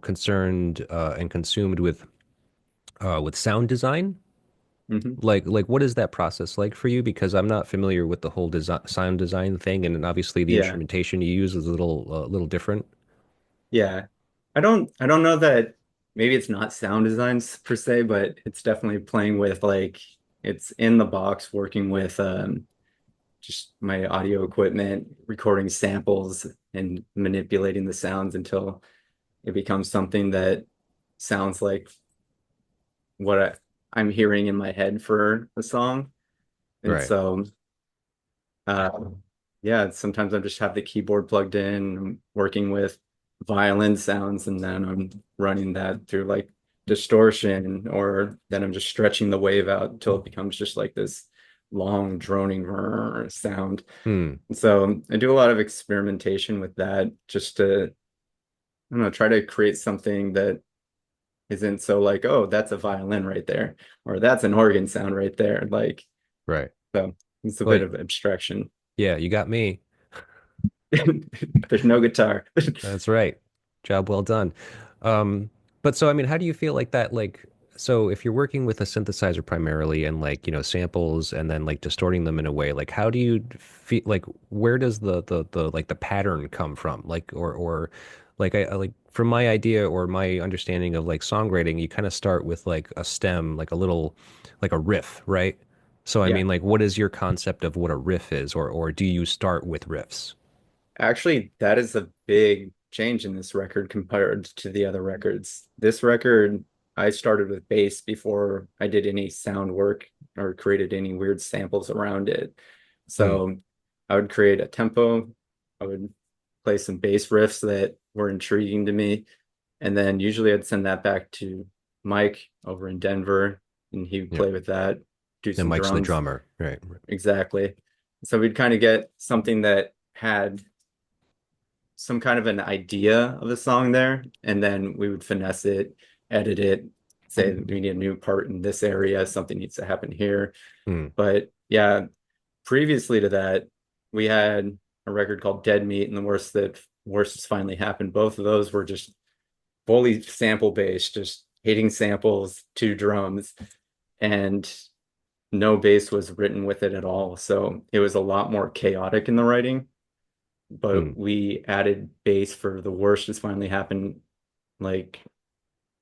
concerned and consumed with sound design. Hmm. Like what is that process like for you? Because I'm not familiar with the whole design sound design thing, and obviously the Yeah. instrumentation you use is a little different. Yeah. I don't know that maybe it's not sound designs per se, but it's definitely playing with like it's in the box working with just my audio equipment, recording samples and manipulating the sounds until it becomes something that sounds like what I'm hearing in my head for the song. And Right. so uh yeah, sometimes I just have the keyboard plugged in, I'm working with violin sounds, and then I'm running that through like distortion, or then I'm just stretching the wave out until it becomes just like this long droning sound. Hmm. So I do a lot of experimentation with that just to, I don't know, try to create something that isn't so like, oh, that's a violin right there, or that's an organ sound right there. Like, Right. so it's a bit Well, of abstraction. yeah, you got me. There's no guitar. That's right. Job well done. Um, but so I mean, how do you feel like that? Like, so if you're working with a synthesizer primarily and like, samples and then like distorting them in a way, like how do you feel like where does the like the pattern come from? Like or like I like from my idea or my understanding of like songwriting, you kind of start with like a stem, like a little like a riff, right? So I Yeah. mean, like what is your concept of what a riff is or do you start with riffs? Actually, that is a big change in this record compared to the other records. This record, I started with bass before I did any sound work or created any weird samples around it. Hmm. So I would create a tempo, I would play some bass riffs that were intriguing to me, and then usually I'd send that back to Mike over in Denver, and he would Yeah. play with that, do And some Mike's the drums. drummer, right? Exactly. So we'd kind of get something that had some kind of an idea of the song there, and then we would finesse it, edit it, say we need a new part in this area, something needs to happen here. Hmm. But yeah, previously to that, we had a record called Dead Meat and the worst has finally happened. Both of those were just fully sample based, just hitting samples to drums, and no bass was written with it at all. So it was a lot more chaotic in the writing, Hmm. but we added bass for the worst has finally happened like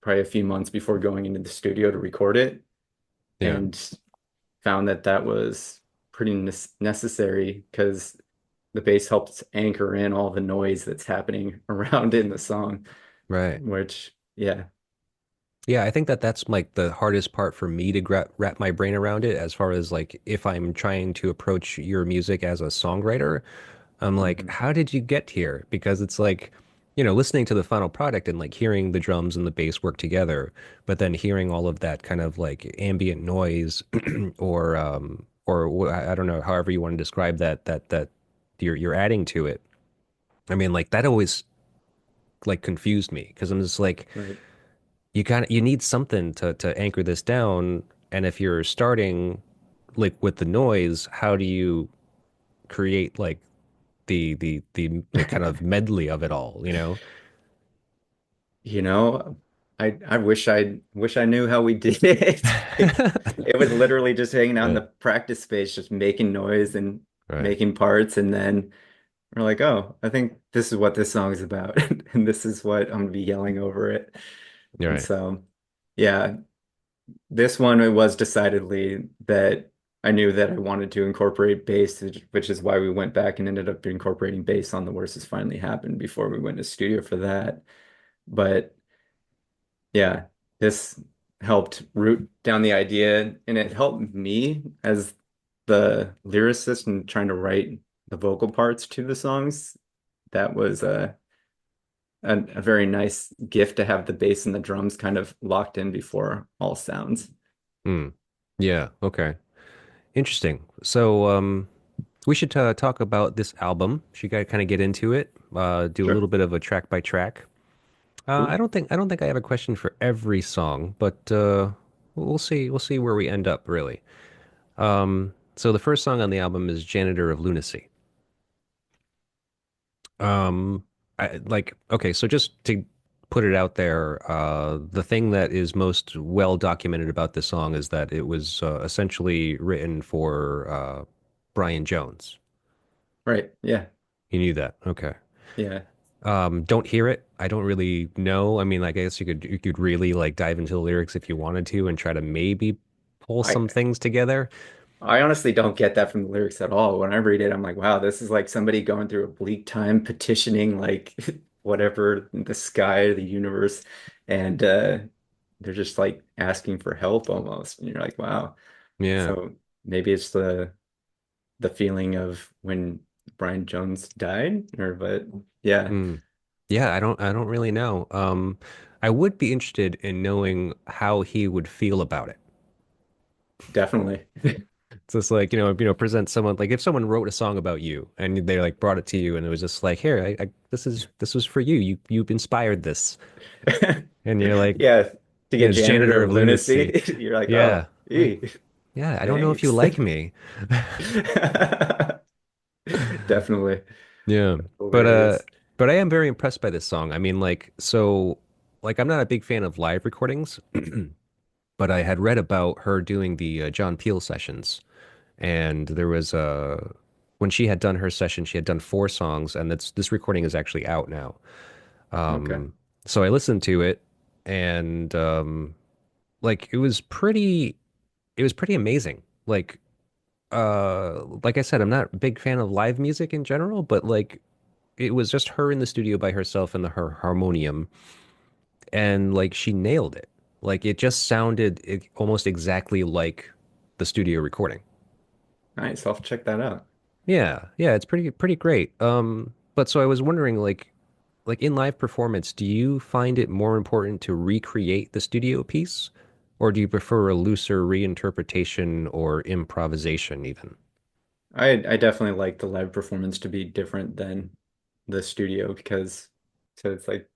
probably a few months before going into the studio to record it, Yeah. and found that that was pretty necessary because the bass helps anchor in all the noise that's happening around in the song, Right. which yeah. Yeah, I think that that's like the hardest part for me to wrap my brain around it as far as like if I'm trying to approach your music as a songwriter, I'm like, Mhm. how did you get here? Because it's like, listening to the final product and like hearing the drums and the bass work together, but then hearing all of that kind of like ambient noise or I don't know, however you want to describe that you're adding to it. I mean, like that always like confused me because I'm just like Right. you need something to anchor this down. And if you're starting like with the noise, how do you create like the kind of medley of it all, you know? You know, I wish I knew how we did it. Like, it was literally just hanging out in Right, the practice space, just making noise and right, making parts, and then we're like, oh, I think this is what this song is about, and this is what I'm gonna be yelling over it. And right. so, yeah, this one it was decidedly that I knew that I wanted to incorporate bass, which is why we went back and ended up incorporating bass on The Worst Has Finally Happened before we went to studio for that. But yeah, this helped root down the idea, and it helped me as the lyricist and trying to write the vocal parts to the songs. That was a very nice gift to have the bass and the drums kind of locked in before all sounds. Hmm. Yeah, okay. Interesting. So, we should talk about this album. Should kind of get into it, do a Sure. little bit of a track by track. Cool. I don't think I have a question for every song, but we'll see where we end up really. So the first song on the album is Janitor of Lunacy. Um, okay, so just to put it out there, the thing that is most well documented about this song is that it was essentially written for Brian Jones. Right. Yeah. You knew that. Okay. Yeah. Don't hear it. I don't really know. I mean, I guess you could really like dive into the lyrics if you wanted to and try to maybe pull I some things together. I honestly don't get that from the lyrics at all. When I read it, I'm like, wow, this is like somebody going through a bleak time, petitioning like whatever the sky, the universe, and they're just like asking for help almost. And you're like, wow. Yeah. So maybe it's the feeling of when Brian Jones died, or but yeah, Mm. Yeah, I don't really know. I would be interested in knowing how he would feel about it. definitely. just like, present someone like if someone wrote a song about you and they like brought it to you and it was just like, here, this was for you. You inspired this. And you're like, Yeah, to get it's janitor janitor of of lunacy. lunacy, you're like, oh, Yeah. Like, yeah, I don't know if you thanks. like me. Definitely Yeah. But hilarious. but I am very impressed by this song. I mean, like, so like I'm not a big fan of live recordings, but I had read about her doing the John Peel sessions. And there was when she had done her session, she had done 4 songs, and this recording is actually out now. Okay. So I listened to it, and like it was pretty amazing. Like I said, I'm not a big fan of live music in general, but like it was just her in the studio by herself and her harmonium, and like she nailed it. Like it just sounded almost exactly like the studio recording. Nice. I'll have to check that out. Yeah, yeah, it's pretty great. But so I was wondering, like in live performance, do you find it more important to recreate the studio piece, or do you prefer a looser reinterpretation or improvisation even? I definitely like the live performance to be different than the studio because so it's like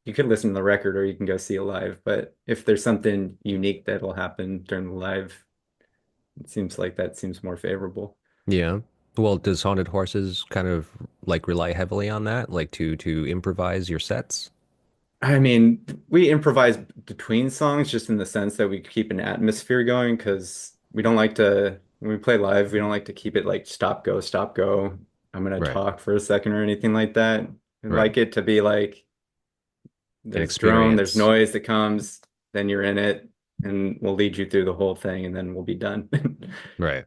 you could listen to the record or you can go see it live, but if there's something unique that'll happen during the live, it seems like that seems more favorable. Yeah. Well, does Haunted Horses kind of like rely heavily on that, like to improvise your sets? I mean, we improvise between songs just in the sense that we keep an atmosphere going because we don't like to, when we play live, we don't like to keep it like stop, go, stop, go. I'm gonna Right, talk for a second or anything like that. We right. like it to be like An there's drone, there's experience. noise that comes, then you're in it, and we'll lead you through the whole thing and then we'll be done. Right.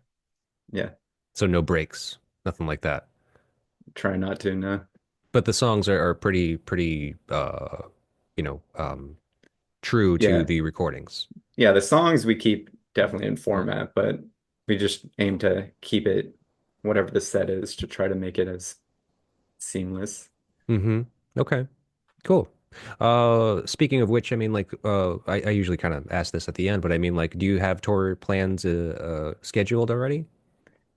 Yeah, So no breaks, nothing like that. try not to, no. But the songs are pretty you know, true to Yeah. the recordings. Yeah, the songs we keep definitely in format, but we just aim to keep it whatever the set is to try to make it as seamless. Mm-hmm. Okay, cool. Speaking of which, I mean, like, I usually kind of ask this at the end, but I mean, like, do you have tour plans scheduled already?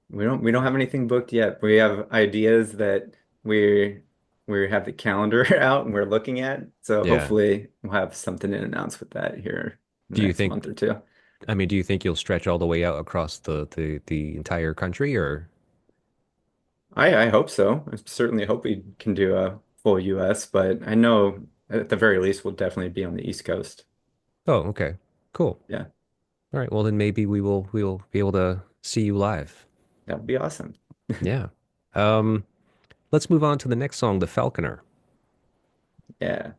We don't have anything booked yet. We have ideas that we have the calendar out and we're looking at. So Yeah. hopefully we'll have something to announce with that here in the Do you next think, month or two. I mean, do you think you'll stretch all the way out across the entire country or? I hope so. I certainly hope we can do a full US, but I know at the very least we'll definitely be on the East Coast. Oh, okay. Cool. Yeah, All right. Well, then maybe we will be able to see you live. that would be awesome. Yeah. Um, let's move on to the next song, The Falconer. Yeah,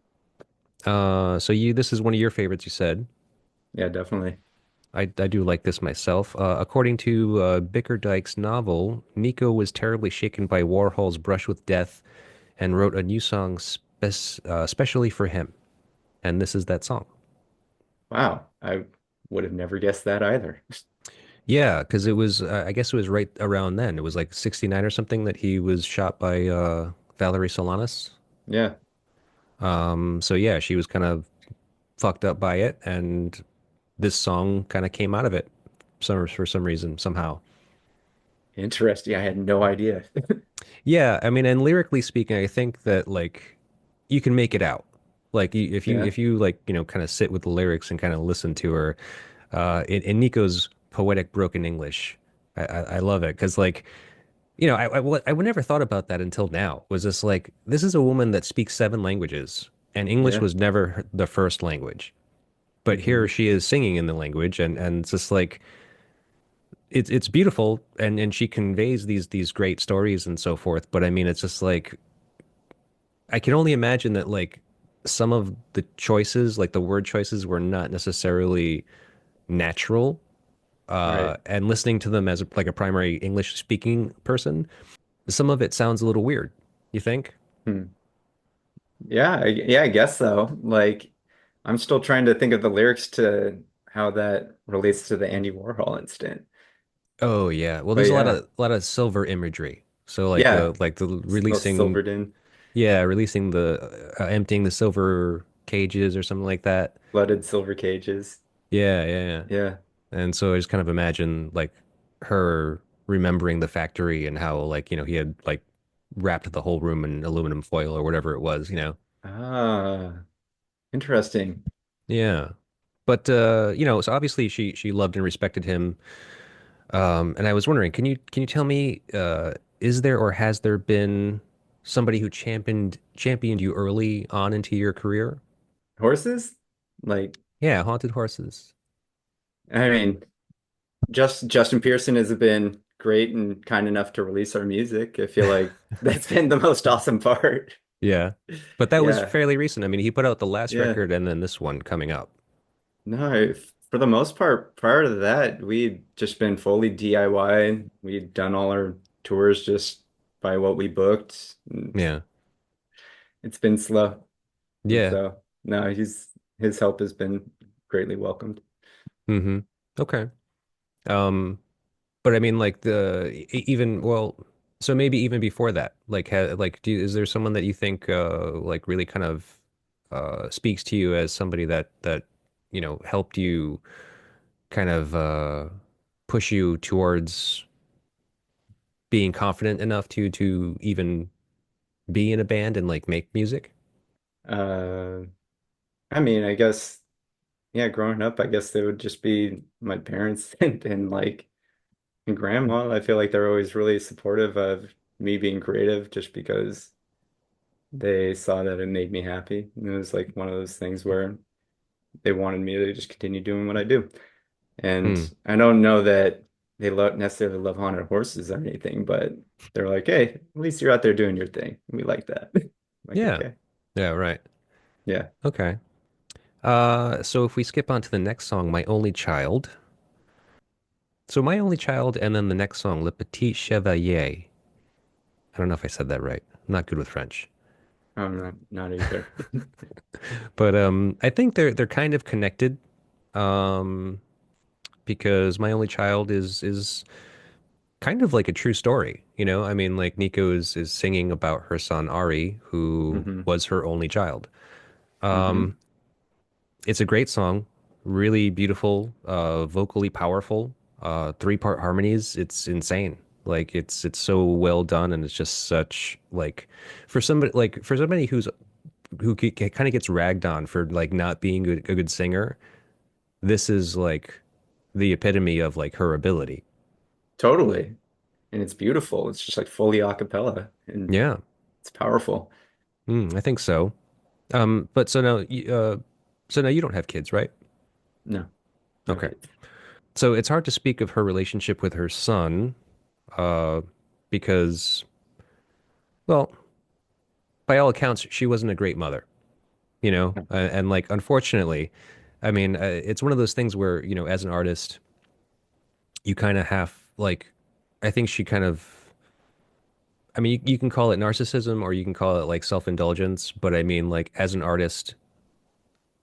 So this is one of your favorites, you said. yeah, definitely. I do like this myself. According to Bickerdike's novel, Nico was terribly shaken by Warhol's brush with death and wrote a new song specially for him. And this is that song. Wow, I would have never guessed that either. Yeah, because it was, I guess it was right around then. It was like 69 or something that he was shot by Valerie Solanas. Yeah, So yeah, she was kind of fucked up by it, and this song kind of came out of it for some reason, somehow. interesting. I had no idea. Yeah, I mean, and lyrically speaking, I think that like you can make it out. Like Yeah, if you like, kind of sit with the lyrics and kind of listen to her, in Nico's poetic broken English, I love it because like, I would never thought about that until now. Was this like this is a woman that speaks 7 languages and English yeah. was never the first language, but here Hmm. she is singing in the language and it's just like it's beautiful and she conveys these great stories and so forth. But I mean, it's just like I can only imagine that like some of the choices, like the word choices, were not necessarily natural. Right. And listening to them as like a primary English speaking person, some of it sounds a little weird. You think? Hmm. Yeah, I guess so. Like, I'm still trying to think of the lyrics to how that relates to the Andy Warhol incident. Oh yeah. Well, But there's yeah, a lot of silver imagery. So yeah, like the still releasing, silvered in, yeah, releasing the emptying the silver cages or something like that. flooded silver cages. Yeah, yeah, yeah. Yeah, And so I just kind of imagine like her remembering the factory and how like, he had like wrapped the whole room in aluminum foil or whatever it was. Ah, interesting. Yeah. But so obviously she loved and respected him. And I was wondering, can you tell me, is there or has there been somebody who championed you early on into your career? Horses? Like, Yeah, haunted horses. I mean, just Justin Pearson has been great and kind enough to release our music. I feel like that's been the most awesome part. Yeah. But that was Yeah, fairly recent. I mean, he put out the last yeah. record and then this one coming up. No, for the most part, prior to that, we'd just been fully DIY. We'd done all our tours just by what we booked. Yeah. It's been slow. And Yeah. so, no, his help has been greatly welcomed. Mm-hmm. Okay. Um, but I mean, like even well, so maybe even before that, like is there someone that you think like really kind of speaks to you as somebody that helped you kind of push you towards being confident enough to even be in a band and like make music? Uh, I mean, I guess, yeah, growing up, I guess they would just be my parents and like and grandma. I feel like they're always really supportive of me being creative just because they saw that it made me happy. And it was like one of those things where they wanted me to just continue doing what I do. And Hmm. I don't know that they necessarily love haunted horses or anything, but they're like, hey, at least you're out there doing your thing. We like that. Like, Yeah. okay. Yeah, right. Yeah. Okay. So if we skip on to the next song, My Only Child. So My Only Child, and then the next song, Le Petit Chevalier. I don't know if I said that right. I'm not good with French. I'm not either. But I think they're kind of connected. Um, because My Only Child is kind of like a true story. I mean, like Nico is singing about her son Ari, who Hmm. was her only child. Hmm. It's a great song, really beautiful, vocally powerful, three-part harmonies. It's insane. Like it's so well done, and it's just such like for somebody who kind of gets ragged on for like not being a good singer. This is like the epitome of like her ability. Totally. And it's beautiful. It's just like fully a cappella and Yeah, it's powerful. I think so. But so now you don't have kids, right? No, no Okay. kids. So it's hard to speak of her relationship with her son, uh, because, well, by all accounts, she wasn't a great mother. No. And like, unfortunately, I mean, it's one of those things where, as an artist, you kind of have like, I think she kind of, I mean, you can call it narcissism or you can call it like self-indulgence, but I mean, like, as an artist,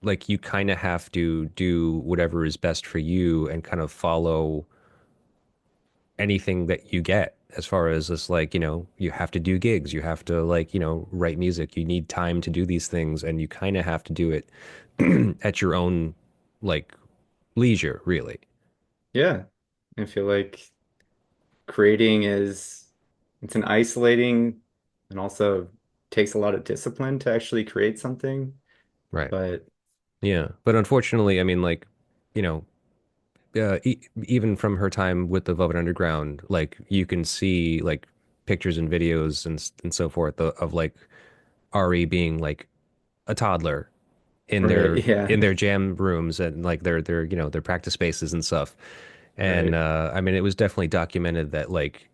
like, you kind of have to do whatever is best for you and kind of follow anything that you get as far as this like you have to do gigs, you have to like write music, you need time to do these things, and you kind of have to do it at your own like leisure, really. Yeah. I feel like creating it's an isolating and also takes a lot of discipline to actually create something. Right. But Yeah, but unfortunately, I mean, like, you know even from her time with the Velvet Underground, like you can see like pictures and videos and so forth of like Ari being like a toddler in right, their yeah, in their jam rooms and like their practice spaces and stuff. And right. I mean, it was definitely documented that like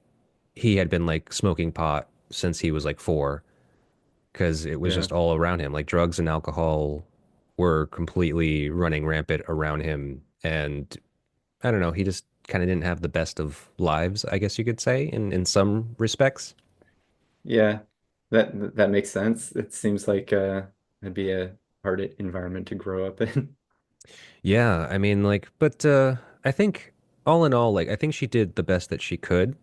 he had been like smoking pot since he was like 4 because it was Yeah. just all around him. Like drugs and alcohol were completely running rampant around him. And I don't know, he just kind of didn't have the best of lives, I guess you could say, in some respects. Yeah. That makes sense. It seems like it'd be a hard environment to grow up in. Yeah, I mean, like, but I think all in all, like, I think she did the best that she could.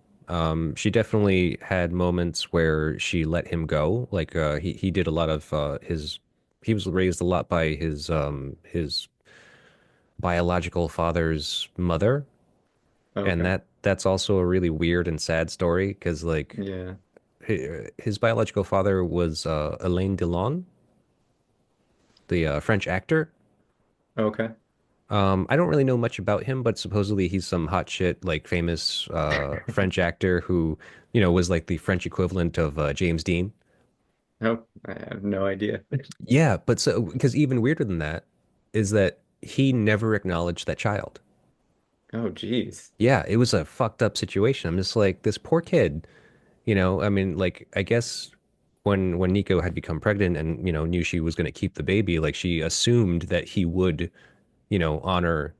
She definitely had moments where she let him go. Like, he did a lot of he was raised a lot by his biological father's mother, and Okay. that that's also a really weird and sad story because like Yeah. his biological father was Alain Delon, the French actor. Okay. I don't really know much about him, but supposedly he's some hot shit, like famous French actor who, was like the French equivalent of James Dean. Oh, I have no idea. Yeah, but so because even weirder than that is that he never acknowledged that child. Oh, geez. Yeah, it was a fucked up situation. I'm just like this poor kid, I mean, like I guess when Nico had become pregnant and, knew she was going to keep the baby, like she assumed that he would, honor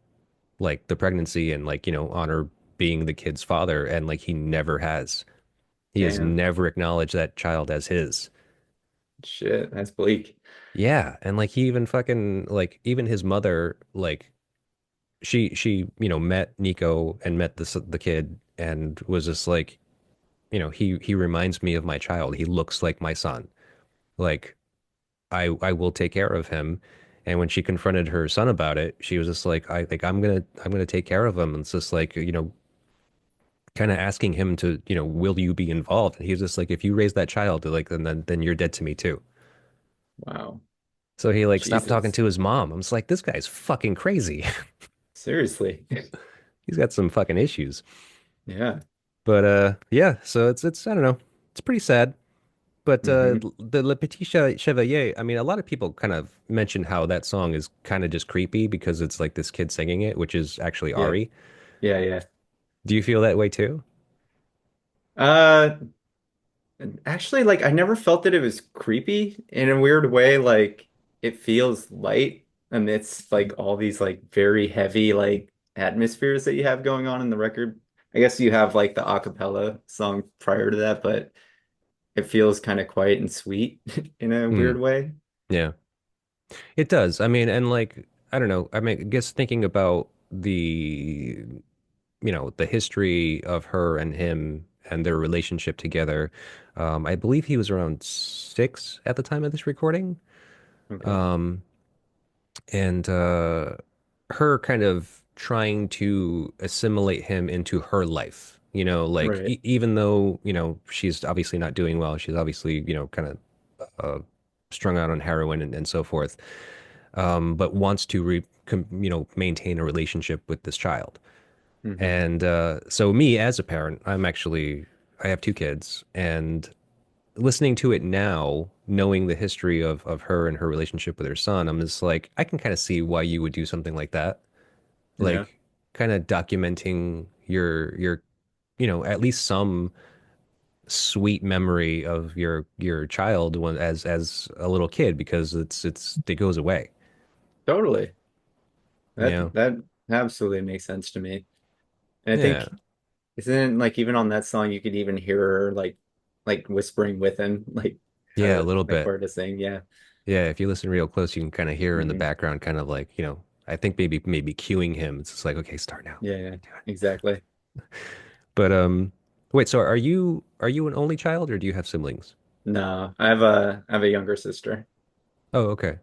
like the pregnancy and like, honor being the kid's father and like he never has. He has Damn. never acknowledged that child as his. Shit, that's bleak. Yeah, and like he even fucking like even his mother like she met Nico and met the kid and was just like he reminds me of my child. He looks like my son. Like I will take care of him. And when she confronted her son about it, she was just like, I think I'm gonna take care of him. And it's just like, kind of asking him to, will you be involved? And he was just like, if you raise that child, like then you're dead to me too. Wow. So he like stopped talking Jesus. to his mom. I'm just like, this guy's fucking crazy. Seriously. He's got some fucking issues. Yeah. But yeah, so it's I don't know. It's pretty sad. But Hmm. the Le Petit Chevalier, I mean, a lot of people kind of mention how that song is kind of just creepy because it's like this kid singing it, which is actually Yeah. Ari. Yeah, yeah. Do you feel that way too? Uh, Actually, like I never felt that it was creepy in a weird way. Like it feels light amidst like all these like very heavy like atmospheres that you have going on in the record. I guess you have like the a cappella song prior to that, but it feels kind of quiet and sweet in a Mm, weird way. yeah, it does. I mean, and like, I don't know. I mean, I guess thinking about the history of her and him and their relationship together, I believe he was around 6 at the time of this recording. Okay. Um, and her kind of trying to assimilate him into her life. Like Right. even though, she's obviously not doing well, she's obviously, kind of strung out on heroin and so forth, but wants to maintain a relationship with this child. Hmm. And so me as a parent, I have 2 kids, and listening to it now, knowing the history of her and her relationship with her son, I'm just like, I can kind of see why you would do something like that. Yeah. Like kind of documenting your at least some sweet memory of your child when as a little kid because it goes away. Totally. You That know? that absolutely makes sense to me. And I Yeah. think isn't it like even on that song you could even hear her like whispering with him, like how Yeah, a to little like bit. where to sing. Yeah. Yeah, if you listen real close, you can kind of hear her in the Hmm. background, kind of like, I think maybe cueing him. It's just like, okay, start now. Yeah, yeah, exactly. But wait, so are you an only child or do you have siblings? No, I have a younger sister Oh, okay.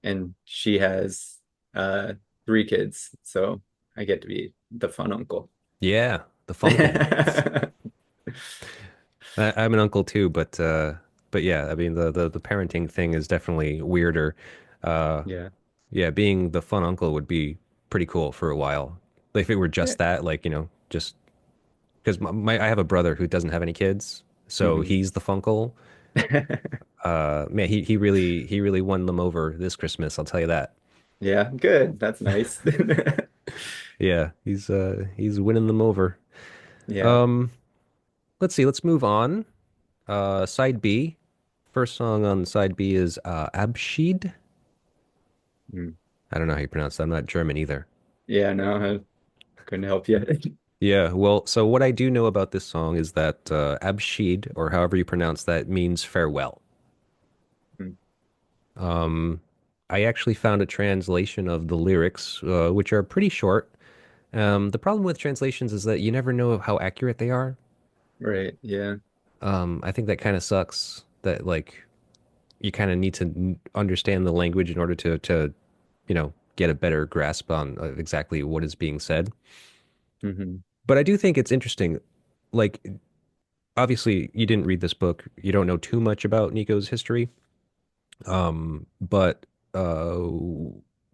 and she has 3 kids, so I get to be the fun uncle. Yeah, the funkle. I'm an uncle too, but yeah, I mean the parenting thing is definitely weirder. Uh Yeah. yeah, being the fun uncle would be pretty cool for a while. Like, if it were Yeah. just that, like, just because I have a brother who doesn't have any kids, so Hmm. he's the funkle. Man, he really won them over this Christmas, I'll tell you that. Yeah, good. That's nice. Yeah, he's winning them over. Yeah. Um, let's see, let's move on. Side B. First song on side B is Abschied. Mm. I don't know how you pronounce that. I'm not German either. Yeah, no, I couldn't help you. Yeah, well, so what I do know about this song is that Abschied, or however you pronounce that, means farewell. Mm. Um, I actually found a translation of the lyrics, which are pretty short. The problem with translations is that you never know how accurate they are. Right. Yeah. I think that kind of sucks that like you kind of need to understand the language in order to get a better grasp on exactly what is being said. Hmm. But I do think it's interesting. Like, obviously, you didn't read this book. You don't know too much about Nico's history. But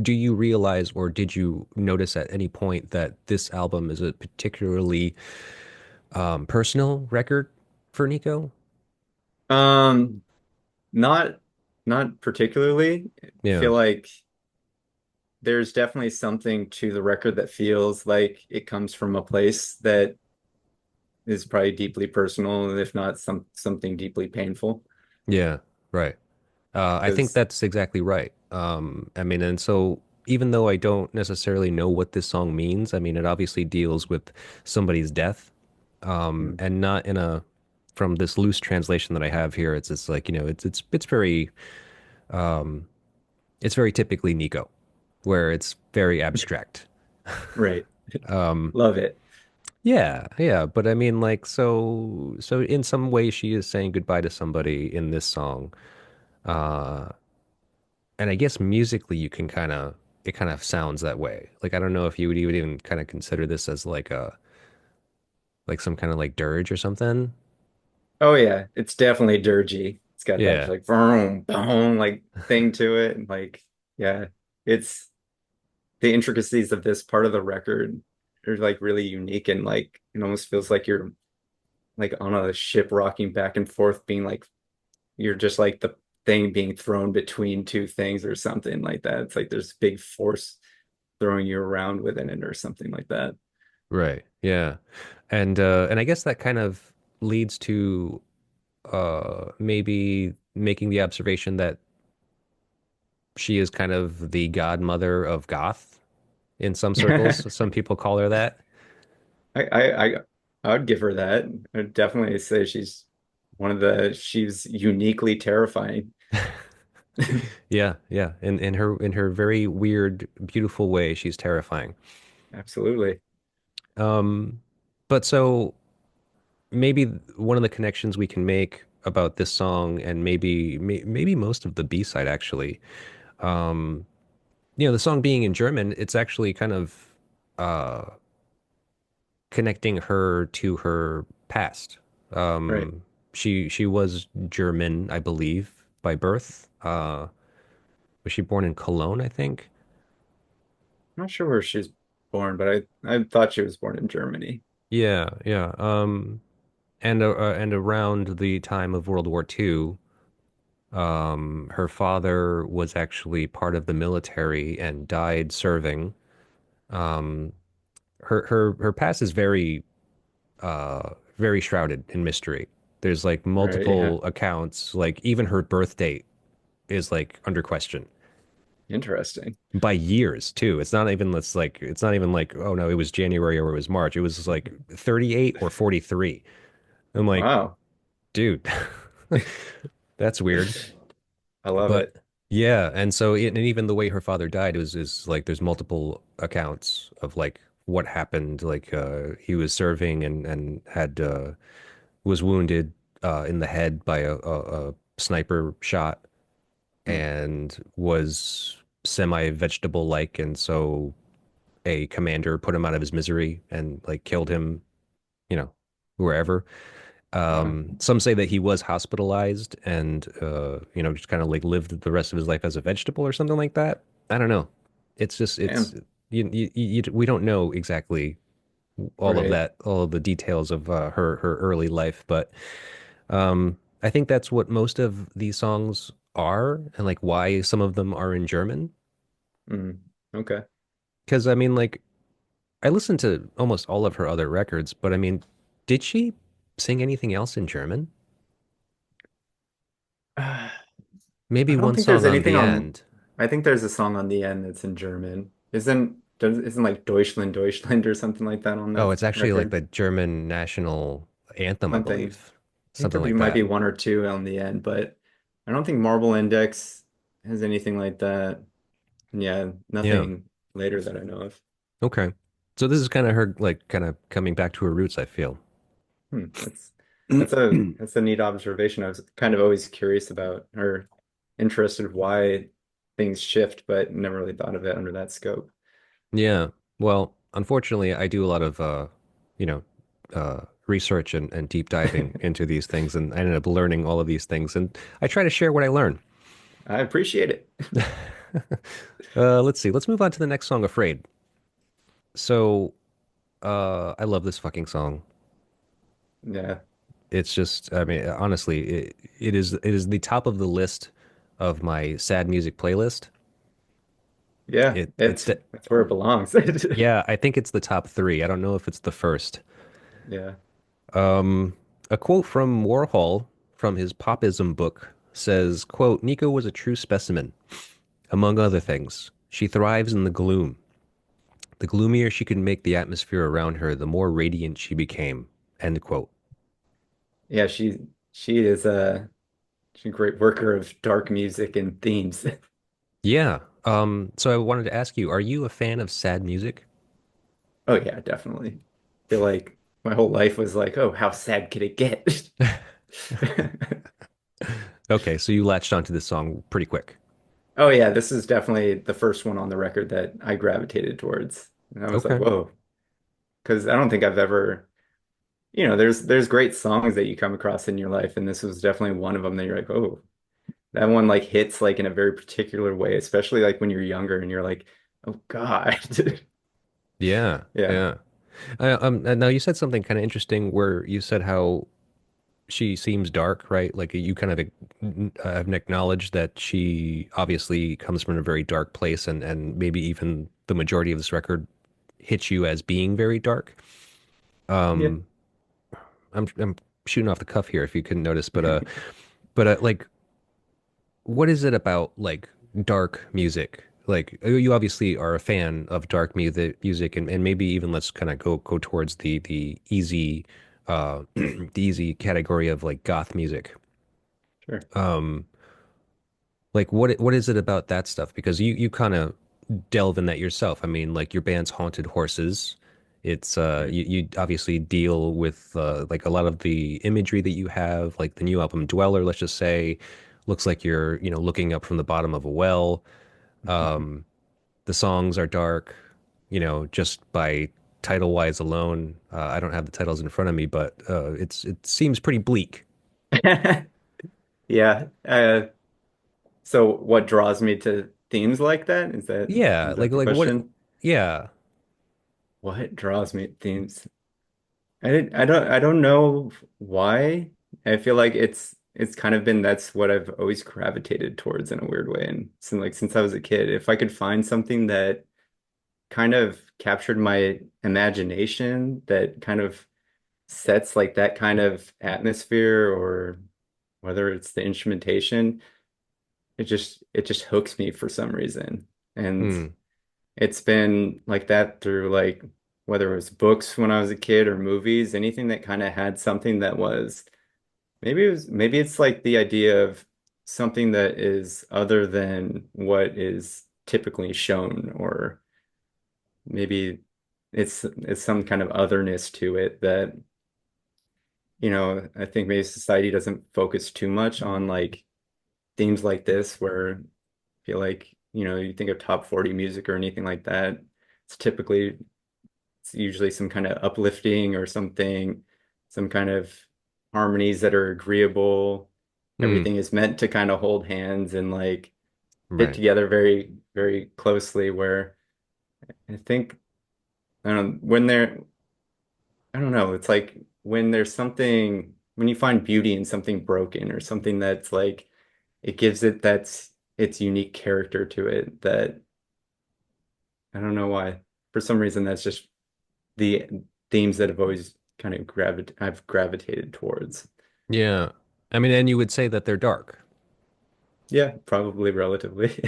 do you realize or did you notice at any point that this album is a particularly personal record for Nico? Um, not not particularly. I Yeah. feel like there's definitely something to the record that feels like it comes from a place that is probably deeply personal, if not something deeply painful. Yeah, right. I think Because that's exactly right. I mean, and so even though I don't necessarily know what this song means, I mean, it obviously deals with somebody's death, and not in a from this loose translation that I have here. It's just like, it's very typically Nico, where it's very abstract. right, Um, love it. yeah, yeah, but I mean, like, so in some way, she is saying goodbye to somebody in this song. Uh, And I guess musically you can it kind of sounds that way. Like I don't know if you would even kind of consider this as like some kind of like dirge or something. Oh yeah, it's definitely dirgy. It's got that Yeah. like boom, boom, like thing to it, and like yeah, it's the intricacies of this part of the record are like really unique and like it almost feels like you're like on a ship rocking back and forth, being like you're just like the thing being thrown between two things or something like that. It's like there's big force throwing you around within it or something like that. Right. Yeah. And I guess that kind of leads to maybe making the observation that she is kind of the godmother of goth in some circles. Some people call her that. I, I I I would give her that. I'd definitely say she's uniquely terrifying. Yeah, yeah. In her very weird, beautiful way, she's terrifying. Absolutely. Um, but so maybe one of the connections we can make about this song and maybe most of the B-side actually, um, the song being in German, it's actually kind of uh connecting her to her past. Right. She was German, I believe, by birth. Was she born in Cologne, I think? I'm not sure where she's born, but I thought she was born in Germany. Yeah, yeah. And around the time of World War II, her father was actually part of the military and died serving. Um, her past is very shrouded in mystery. There's like Right. Yeah. multiple accounts, like even her birth date is like under question Interesting. by years too. It's not even like, oh no, it was January or it was March. It was like 38 or 43. I'm like, Wow. dude, that's weird. I love But it. yeah, and so and even the way her father died was is like there's multiple accounts of like what happened. Like he was serving and had was wounded in the head by a sniper shot Hmm. and was semi-vegetable like, and so a commander put him out of his misery and like killed him, you know, wherever. Wow. Some say that he was hospitalized and just kind of like lived the rest of his life as a vegetable or something like that. I don't know. It's just it's Damn. we don't know exactly all of Right. that, all of the details of her early life, but I think that's what most of these songs are, and like why some of them are in German. Mm. Okay. Because I mean, like I listened to almost all of her other records, but I mean, did she sing anything else in German? Maybe I don't one think there's song on anything the on. end. I think there's a song on the end that's in German. Isn't like Deutschland, Deutschland or something like that on Oh, that it's actually like record? the German national anthem, I Something. believe. I think Something there like might be that. one or two on the end, but I don't think Marble Index has anything like that. Yeah, Yeah. nothing later that I know of. Okay. So this is kind of her like kind of coming back to her roots, I feel. Hmm. That's a neat observation. I was kind of always curious about or interested why things shift, but never really thought of it under that scope. Yeah. Well, unfortunately, I do a lot of you know, research and deep diving into these things, and I ended up learning all of these things, and I try to share what I learn. I appreciate it. Let's see. Let's move on to the next song, Afraid. So, I love this fucking song. Yeah. It's just, I mean, honestly, it is the top of the list of my sad music playlist. Yeah. It's the It's where it belongs. Yeah, I think it's the top three. I don't know if it's the first. Yeah. Um, a quote from Warhol from his Popism book says, quote, Nico was a true specimen, among other things. She thrives in the gloom. The gloomier she could make the atmosphere around her, the more radiant she became. End quote. Yeah, she is she's a great worker of dark music and themes. Yeah. So I wanted to ask you, are you a fan of sad music? Oh yeah, definitely. I feel like my whole life was like, oh, how sad could it get? Okay, so you latched onto this song pretty quick. Oh yeah, this is definitely the first one on the record that I gravitated towards. And I was like, Okay. whoa, because I don't think I've ever, there's great songs that you come across in your life, and this was definitely one of them that you're like, oh, that one like hits like in a very particular way, especially like when you're younger and you're like, oh God. Yeah, Yeah. yeah. And now you said something kind of interesting where you said how she seems dark, right? Like you kind of have acknowledged that she obviously comes from a very dark place, and maybe even the majority of this record hits you as being very dark. Yeah. Um, I'm shooting off the cuff here if you couldn't notice, but like, what is it about like dark music? Like you obviously are a fan of dark music, and maybe even let's kind of go towards the easy the easy category of like goth music. Sure. Um, like what is it about that stuff? Because you kind of delve in that yourself. I mean, like your band's Haunted Horses. It's Right. you obviously deal with like a lot of the imagery that you have, like the new album Dweller, let's just say, looks like you're, looking up from the bottom of a well. Um, the songs are dark, just by title wise alone. I don't have the titles in front of me, but it seems pretty bleak. Yeah. So what draws me to themes like that? Yeah, Is like that the what question? yeah. What draws me to themes? I don't know why. I feel like it's kind of been that's what I've always gravitated towards in a weird way. And since I was a kid, if I could find something that kind of captured my imagination, that kind of sets like that kind of atmosphere, or whether it's the instrumentation, it just hooks me for some reason. And Hmm. it's been like that through like whether it was books when I was a kid or movies, anything that kind of had something that was maybe it's like the idea of something that is other than what is typically shown, or maybe it's some kind of otherness to it that, I think maybe society doesn't focus too much on like themes like this, where I feel like, you think of top 40 music or anything like that, it's usually some kind of uplifting or something, some kind of harmonies that are agreeable. Hmm. Everything is meant to kind of hold hands and like fit Right. together very, very closely. Where I think, I don't know, I don't know, it's like when you find beauty in something broken, or something that's like, it gives that's its unique character to it, that I don't know why. For some reason, that's just the themes that have always kind of I've gravitated towards. Yeah. I mean, and you would say that they're dark, Yeah, probably relatively.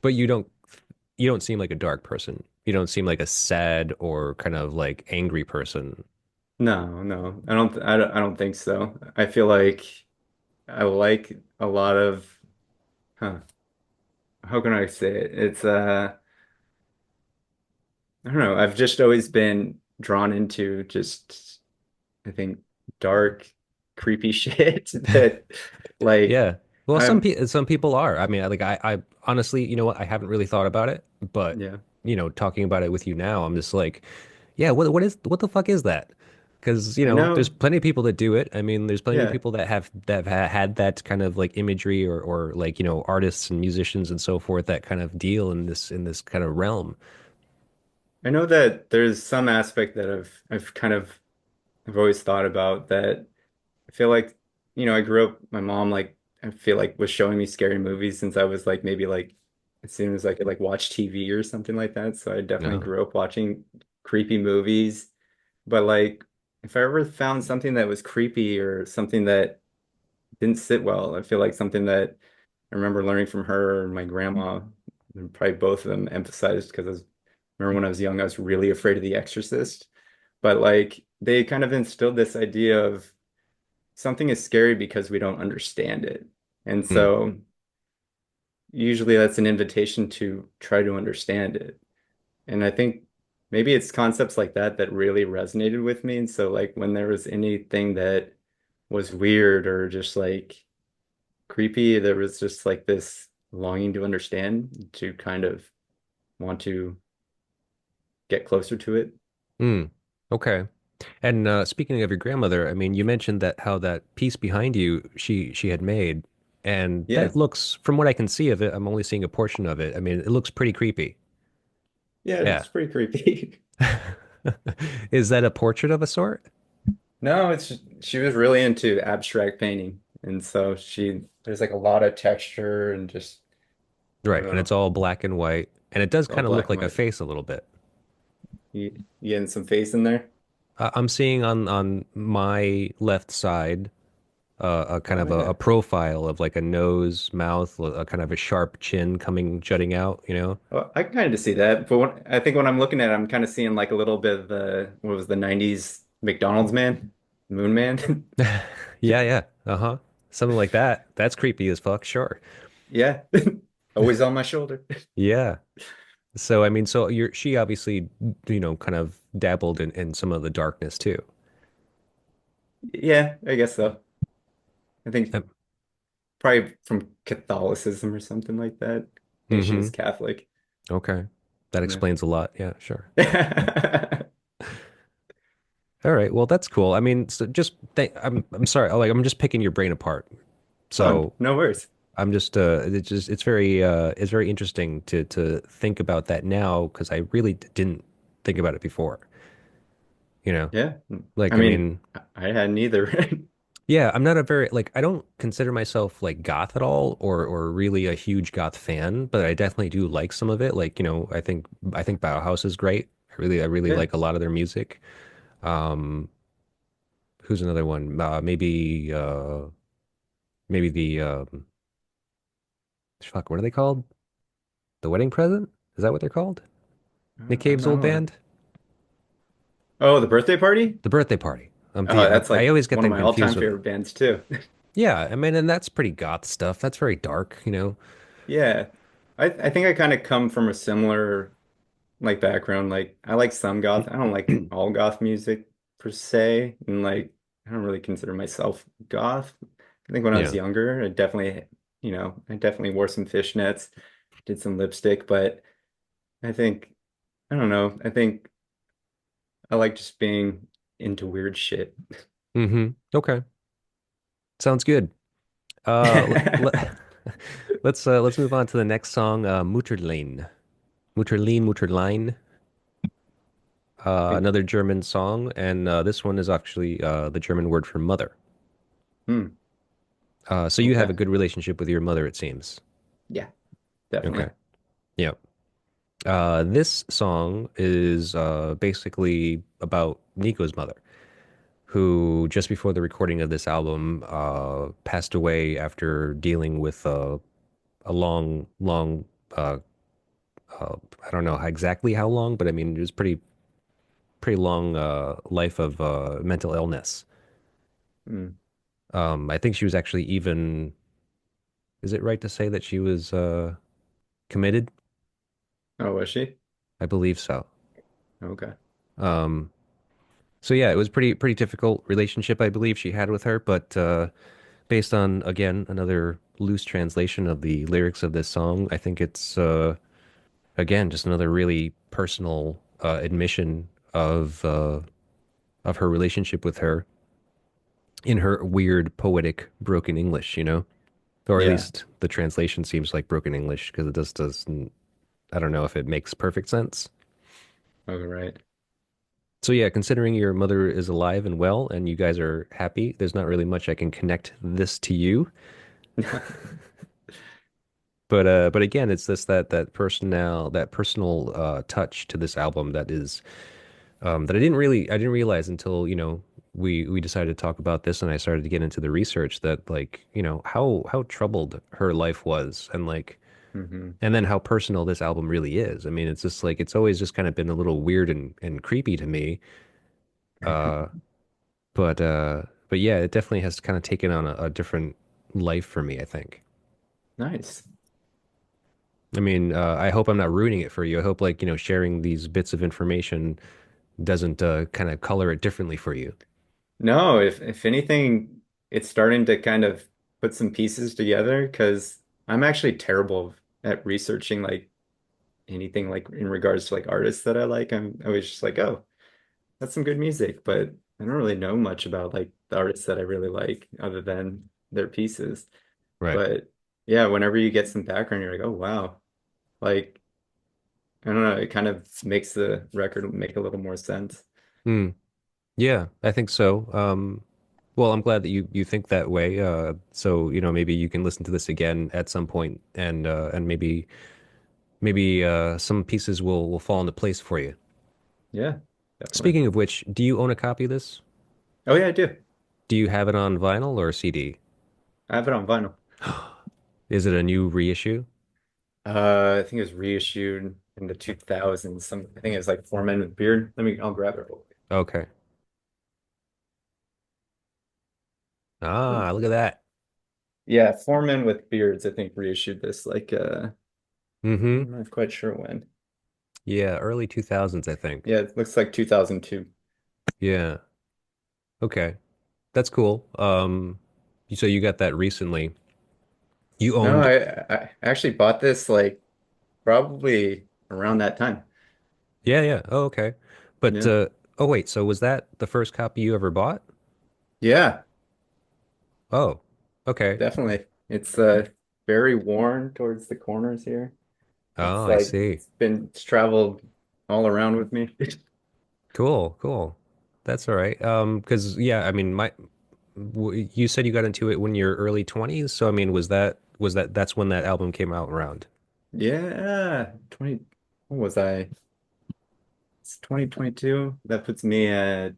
but you don't seem like a dark person. You don't seem like a sad or kind of like angry person. No, no, I don't think so. I feel like I like a lot of, huh, how can I say it? I don't know. I've just always been drawn into just, I think, dark, creepy shit that like Yeah. Well, I'm, some people are. I mean, like I honestly, you know what? I haven't really thought about it, but yeah. talking about it with you now, I'm just like, Yeah, what the fuck is that? Because, I there's know, plenty of people that do it. I mean, there's plenty of yeah, people that have had that kind of like imagery or like, artists and musicians and so forth that kind of deal in this kind of realm. I know that there's some aspect that I've always thought about that. I feel like, I grew up, my mom I feel like was showing me scary movies since I was like maybe like as soon as I could like watch TV or something like that. So I definitely No. grew up watching creepy movies. But like if I ever found something that was creepy or something that didn't sit well, I feel like something that I remember learning from her and my grandma, and probably both of them emphasized because remember when I was young, I was really afraid of The Exorcist. But like they kind of instilled this idea of something is scary because we don't understand it. And Hmm. so usually that's an invitation to try to understand it. And I think maybe it's concepts like that that really resonated with me. And so like when there was anything that was weird or just like creepy, there was just like this longing to understand, to kind of want to get closer to it. Hmm. Okay. And speaking of your grandmother, I mean, you mentioned that how that piece behind you she had made, and Yeah. that looks, from what I can see of it, I'm only seeing a portion of it. I mean, it looks pretty creepy. Yeah, Yeah. it's pretty creepy. Is that a portrait of a sort? No, she was really into abstract painting. And so there's like a lot of texture and just, I don't Right, and it's know, all black and white, and it does all kind of look black and like a white. face a little bit. You getting some face in there? I'm seeing on my left side a kind Oh of a yeah. profile of like a nose, mouth, a kind of a sharp chin coming jutting out, you know? Well, I can kind of see that. But I think when I'm looking at it, I'm kind of seeing like a little bit of what was the 90s McDonald's man? Moon Man? Yeah, yeah. Uh-huh. Something like that. That's creepy as fuck, sure. Yeah. Always on my shoulder. Yeah. So I mean, so she obviously, kind of dabbled in some of the darkness too. Yeah, I guess so. I think Um, probably from Catholicism or something like that. I think she mm-hmm. was Catholic. Okay. That Yeah. explains a lot. Yeah, sure. All right. Well, that's cool. I mean, so just I'm sorry. Like I'm just picking your brain apart. Oh, So no worries. I'm just it's very interesting to think about that now because I really didn't think about it before. You know, Yeah. I like I mean, mean, I hadn't either. yeah, I'm not a very like I don't consider myself like goth at all or really a huge goth fan, but I definitely do like some of it. Like, I think Bauhaus is great. I really Yeah. like a lot of their music. Um, who's another one? Maybe the fuck, what are they called? The Wedding Present? Is that what they're called? Nick I don't Cave's old know. band? Oh, the birthday party? The Birthday Party. Oh, that's I like always get one of them my confused all-time with. favorite bands too. Yeah, I mean, and that's pretty goth stuff. That's very dark. Yeah. I think I kind of come from a similar like background. Like I like some goth. I don't like all goth music per se. And like I don't really consider myself goth. I think when I was Yeah. younger, I definitely wore some fishnets, did some lipstick, but I think I don't know. I think I like just being into weird shit. Mm-hmm. Okay. Sounds good. Let's move on to the next song, Mutterlein. Mutterlein. Think, Another German song, and this one is actually the German word for mother. hmm, So you have a okay. good relationship with your mother, it seems. Yeah, Okay. definitely. Yeah. This song is basically about Nico's mother, who just before the recording of this album passed away after dealing with a long, long, uh, I don't know exactly how long, but I mean, it was pretty long life of mental illness. Hmm. I think she was actually even, is it right to say that she was committed? Oh, was she? I believe so. Okay. Um, so yeah, it was pretty difficult relationship I believe she had with her, but based on again another loose translation of the lyrics of this song, I think it's again just another really personal admission of her relationship with her in her weird poetic broken English, or at Yeah. least the translation seems like broken English because it just doesn't. I don't know if it makes perfect sense. Oh, right. So yeah, considering your mother is alive and well and you guys are happy, there's not really much I can connect this to you. But again, it's this that personal touch to this album that is that I didn't realize until, we decided to talk about this and I started to get into the research that like, how troubled her life was and like Hmm. and then how personal this album really is. I mean, it's just like it's always just kind of been a little weird and creepy to me. Uh but yeah, it definitely has kind of taken on a different life for me, I think. Nice. I mean, I hope I'm not ruining it for you. I hope like, sharing these bits of information doesn't kind of color it differently for you. No, if anything, it's starting to kind of put some pieces together because I'm actually terrible at researching like anything like in regards to like artists that I like. I'm always just like, oh, that's some good music, but I don't really know much about like the artists that I really like other than their pieces. Right. But yeah, whenever you get some background, you're like, oh wow. Like, I don't know, it kind of makes the record make a little more sense. Hmm. Yeah, I think so. Well, I'm glad that you think that way. So, maybe you can listen to this again at some point and maybe some pieces will fall into place for you. Yeah, definitely. Speaking of which, do you own a copy of this? Oh yeah, I do. Do you have it on vinyl or CD? I have it on vinyl. Is it a new reissue? I think it was reissued in the 2000s. I think it was like Four Men with Beard. I'll grab it. Okay. Hmm. Ah, look at that. Yeah, Four Men with Beards, I think reissued this like Mm-hmm. I'm not quite sure when. Yeah, early 2000s, I think. Yeah, it looks like 2002. Yeah. Okay. That's cool. So you got that recently. You No, owned. I actually bought this like probably around that time. Yeah, yeah. Oh, okay. But Yeah. oh wait, so was that the first copy you ever bought? Yeah, Oh, okay. definitely. It's very worn towards the corners here. It's Oh, I like see. it's traveled all around with me. Cool, cool. That's all right. Because yeah, I mean, you said you got into it when you're early 20s, so I mean, that's when that album came out around? Yeah, 20, what was I? It's 2022. That puts me at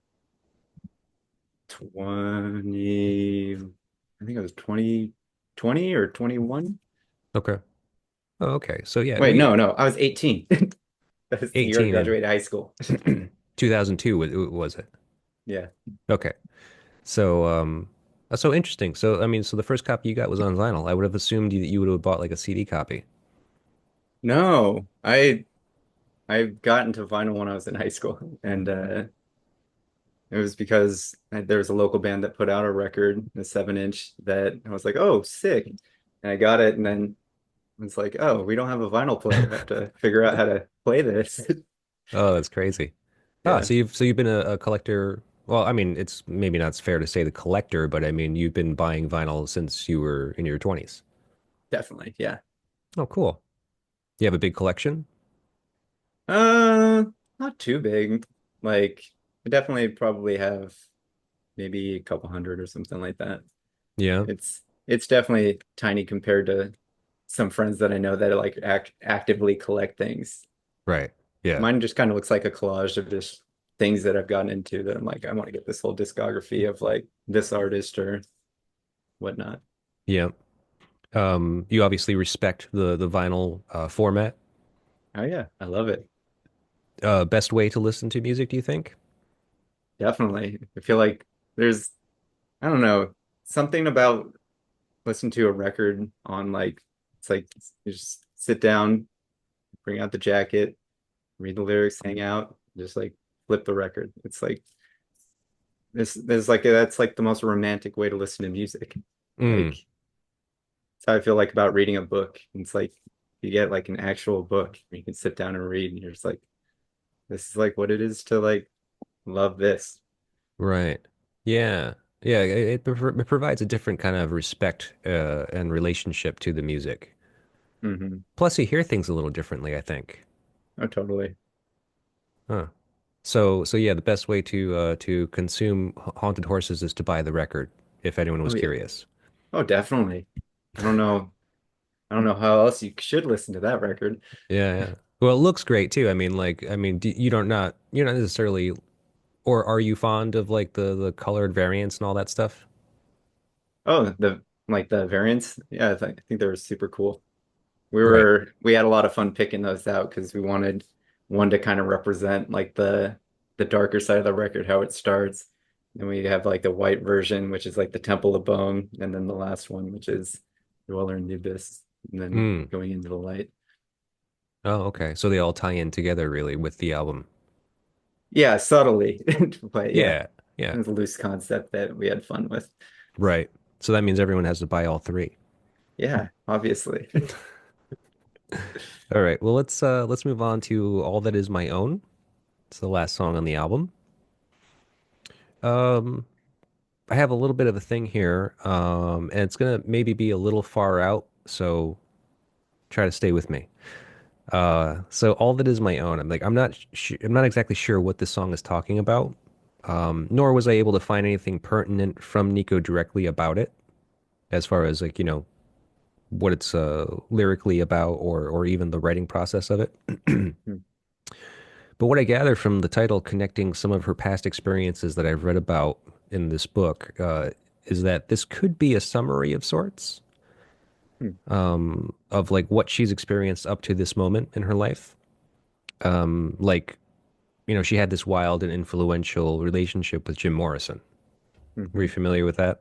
20, I think it was 2020 or 21. Okay. Oh, okay. So yeah, Wait, we no, I was 18. That's the year I 18 in graduated high school. 2002 was it? Yeah. Okay. So so interesting. So I mean, so the first copy you got was on vinyl. I would have assumed that you would have bought like a CD copy. No, I got into vinyl when I was in high school, and it was because there was a local band that put out a record, a 7-inch, that I was like, oh, sick. And I got it, and then it's like, oh, we don't have a vinyl player. I have to figure out how to play this. Oh, that's crazy. Ah, Yeah, so you've been a collector. Well, I mean, it's maybe not fair to say the collector, but I mean, you've been buying vinyl since you were in your 20s. definitely. Yeah. Oh, cool. You have a big collection? Uh, Not too big. Like, I definitely probably have maybe a couple hundred or something like that. Yeah. It's definitely tiny compared to some friends that I know that like actively collect things. Right. Yeah. Mine just kind of looks like a collage of just things that I've gotten into that I'm like, I want to get this whole discography of like this artist or whatnot. Yeah. You obviously respect the vinyl format. Oh yeah, I love it. Best way to listen to music, do you think? Definitely. I feel like there's, I don't know, something about listening to a record on like, it's like you just sit down, bring out the jacket, read the lyrics, hang out, just like flip the record. It's like there's like that's like the most romantic way to listen to music. Like Mm. that's how I feel like about reading a book. It's like you get like an actual book you can sit down and read, and you're just like, This is like what it is to like love this. Right. Yeah. Yeah. It provides a different kind of respect and relationship to the music. Hmm. Plus, you hear things a little differently, I think. Oh, totally. Huh. So yeah, the best way to consume Haunted Horses is to buy the record, if anyone Oh was yeah. curious. Oh, definitely. I don't know. I don't know how else you should listen to that record. Yeah, yeah. Well, it looks great too. You don't not you're not necessarily, or are you fond of like the colored variants and all that stuff? Oh, the like the variants. Yeah, I think they were super cool. Right. We had a lot of fun picking those out because we wanted one to kind of represent like the darker side of the record, how it starts. And we have like the white version, which is like the Temple of Bone, and then the last one, which is Dweller in the Abyss, and then Mm. going into the light. Oh, okay. So they all tie in together really with the album. Yeah, subtly, but yeah, Yeah. it Yeah. was a loose concept that we had fun with. Right. So that means everyone has to buy all three. Yeah, obviously. All right. Well, let's move on to All That Is My Own. It's the last song on the album. Um, I have a little bit of a thing here, and it's gonna maybe be a little far out, so try to stay with me. So All That Is My Own. I'm not exactly sure what this song is talking about. Nor was I able to find anything pertinent from Nico directly about it, as far as like, what it's lyrically about or even the writing process of it. But what I gather from the title connecting some of her past experiences that I've read about in this book is that this could be a summary of sorts of like what she's experienced up to this moment in her life. Like, she had this wild and influential relationship with Jim Morrison. Were you Hmm. familiar with that?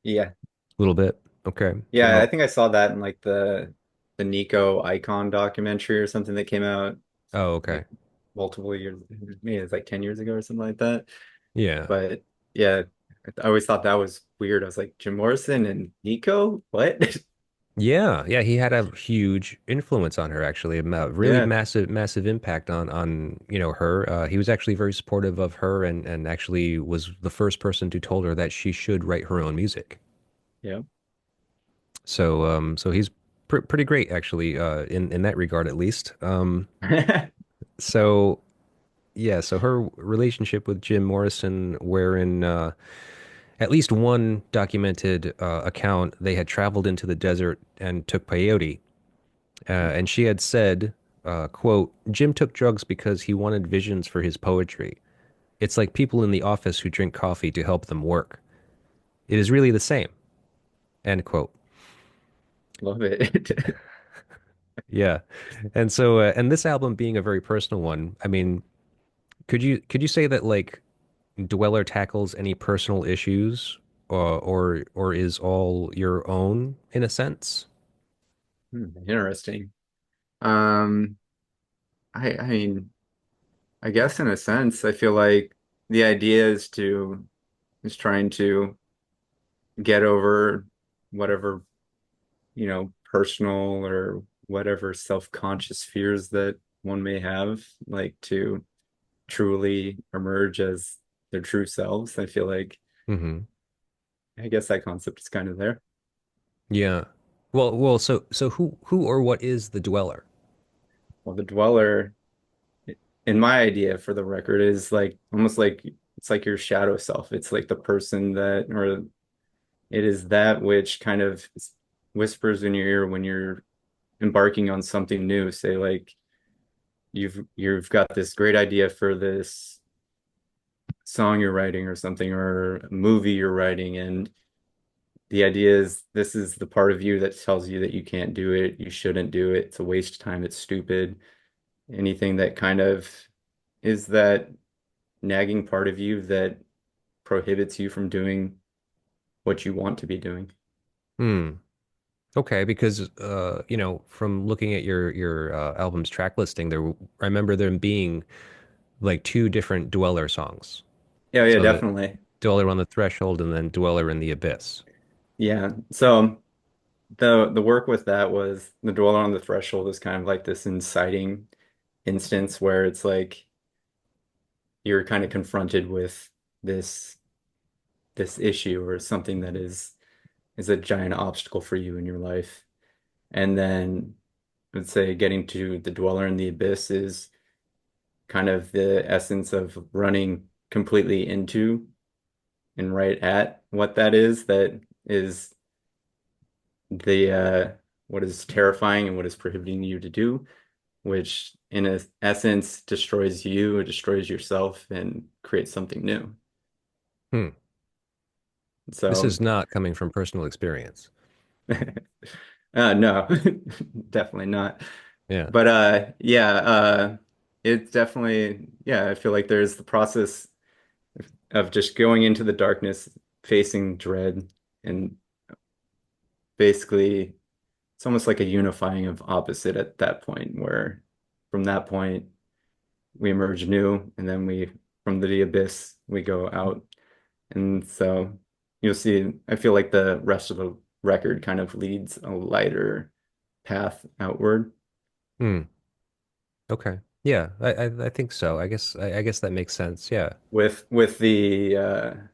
Yeah. A little bit? Okay. Yeah, I Well, think I saw that in like the Nico Icon documentary or something that came out oh, okay. like multiple years, maybe it's like 10 years ago or something like that. Yeah. But yeah, I always thought that was weird. I was like, Jim Morrison and Nico? What? Yeah, yeah, he had a huge influence on her, actually, really Yeah, massive impact on her. He was actually very supportive of her and actually was the first person to told her that she should write her own music. yeah. So he's pretty great actually, in that regard at least. So yeah, so her relationship with Jim Morrison, wherein at least one documented account, they had traveled into the desert and took peyote. And she had said, quote, Jim took drugs because he wanted visions for his poetry. It's like people in the office who drink coffee to help them work. It is really the same, end quote. Love it. Yeah. And this album being a very personal one, I mean, could you say that like Dweller tackles any personal issues, or is all your own in a sense? Interesting. Um, I mean, I guess in a sense, I feel like the idea is trying to get over whatever, personal or whatever self-conscious fears that one may have, like to truly emerge as their true selves. I feel like, Hmm. I guess that concept is kind of there. Yeah. So who or what is the Dweller? Well, the dweller, in my idea for the record, is like almost like it's like your shadow self. It's like the person that, or it is that which kind of whispers in your ear when you're embarking on something new. Say like you've got this great idea for this song you're writing or something, or a movie you're writing, and the idea is this is the part of you that tells you that you can't do it, you shouldn't do it, it's a waste of time, it's stupid. Anything that kind of is that nagging part of you that prohibits you from doing what you want to be doing. Hmm. Okay, because from looking at your album's track listing, I remember there being like two different Dweller songs. Yeah, yeah, So the definitely. Dweller on the Threshold and then Dweller in the Abyss. Yeah. So the work with that was the dweller on the threshold is kind of like this inciting. instance where it's like you're kind of confronted with this this issue or something that is a giant obstacle for you in your life. And then let's say getting to the Dweller in the Abyss is kind of the essence of running completely into and right at what that is the what is terrifying and what is prohibiting you to do, which in a essence destroys you, it destroys yourself and creates something new. Hmm. This So is not coming from personal experience. no, definitely not. Yeah. But yeah, it's definitely yeah, I feel like there's the process of just going into the darkness, facing dread, and basically it's almost like a unifying of opposite at that point, where from that point we emerge new, and then we from the abyss we go out. And so you'll see, I feel like the rest of the record kind of leads a lighter path outward Hmm. Okay. Yeah, I think so. I guess that makes sense. Yeah. with the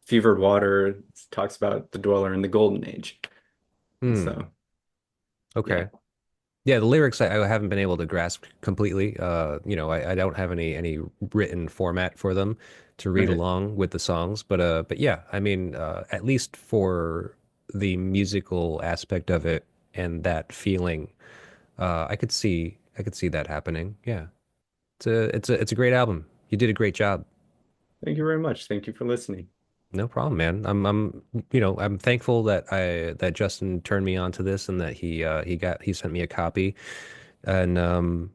fevered water it talks about the dweller in the golden age. Hmm. So yeah. Okay. Yeah, the lyrics I haven't been able to grasp completely. I don't have any written format for them to read Okay. along with the songs, but yeah, I mean, at least for the musical aspect of it and that feeling, I could see that happening. Yeah. It's a great album. You did a great job. Thank you very much. Thank you for listening. No problem, man. I'm thankful that Justin turned me on to this and that he sent me a copy. And I'm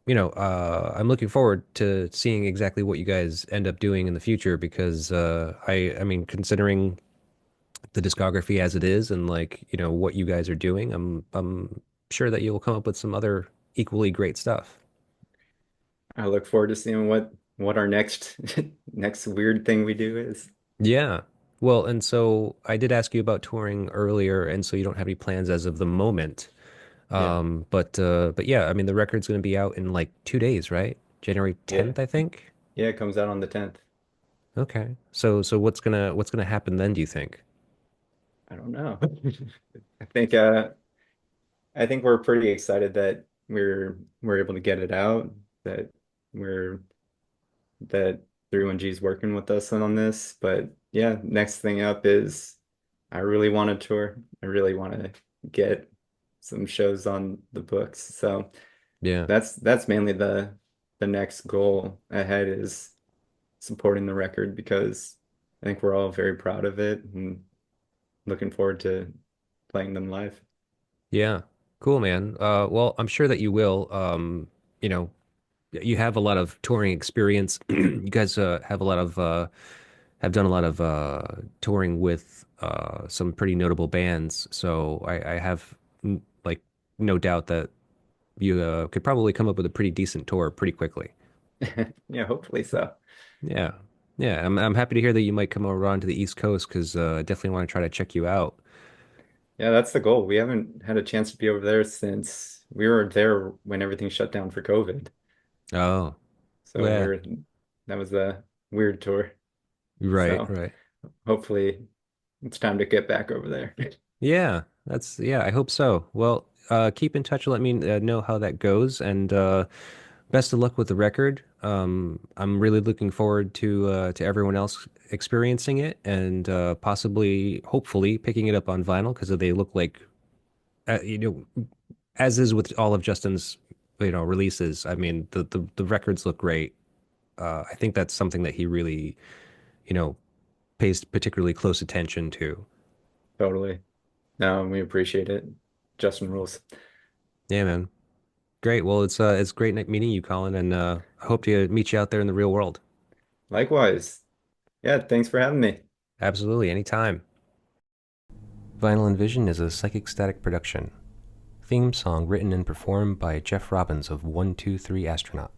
looking forward to seeing exactly what you guys end up doing in the future because I mean, considering the discography as it is and like, what you guys are doing, I'm sure that you'll come up with some other equally great stuff. I look forward to seeing what our next next weird thing we do is. Yeah. Well, and so I did ask you about touring earlier, and so you don't have any plans as of the moment. Yeah. But yeah, I mean the record's going to be out in like 2 days, right? January Yeah. 10th, I think. Yeah, it comes out on the 10th. Okay. So what's gonna happen then, do you think? I don't know. I think I think we're pretty excited that we're able to get it out, that we're that 31G is working with us on this. But yeah, next thing up is I really want to tour. I really want to get some shows on the books. So Yeah. that's mainly the next goal ahead is supporting the record because I think we're all very proud of it and looking forward to playing them live. Yeah. Cool, man. Well, I'm sure that you will. You know, you have a lot of touring experience. You guys have a lot of have done a lot of touring with some pretty notable bands. So I have like no doubt that you could probably come up with a pretty decent tour pretty quickly. Yeah, hopefully so. Yeah. Yeah, I'm happy to hear that you might come over onto the East Coast because I definitely want to try to check you out. Yeah, that's the goal. We haven't had a chance to be over there since we were there when everything shut down for COVID. Oh, So yeah. that was a weird tour. Right, So right. hopefully it's time to get back over there. Yeah, I hope so. Well, keep in touch. Let me know how that goes, and best of luck with the record. I'm really looking forward to everyone else experiencing it, and possibly, hopefully, picking it up on vinyl because they look like, you know, as is with all of Justin's, releases. I mean, the records look great. I think that's something that he really, you know, pays particularly close attention to. Totally. No, we appreciate it. Justin rules. Yeah, man. Great. Well, it's great meeting you, Colin, and I hope to meet you out there in the real world. Likewise. Yeah, thanks for having me. Absolutely, anytime. Vinyl and Vision is a psychic static production. Theme song written and performed by Jeff Robbins of 123 Astronaut.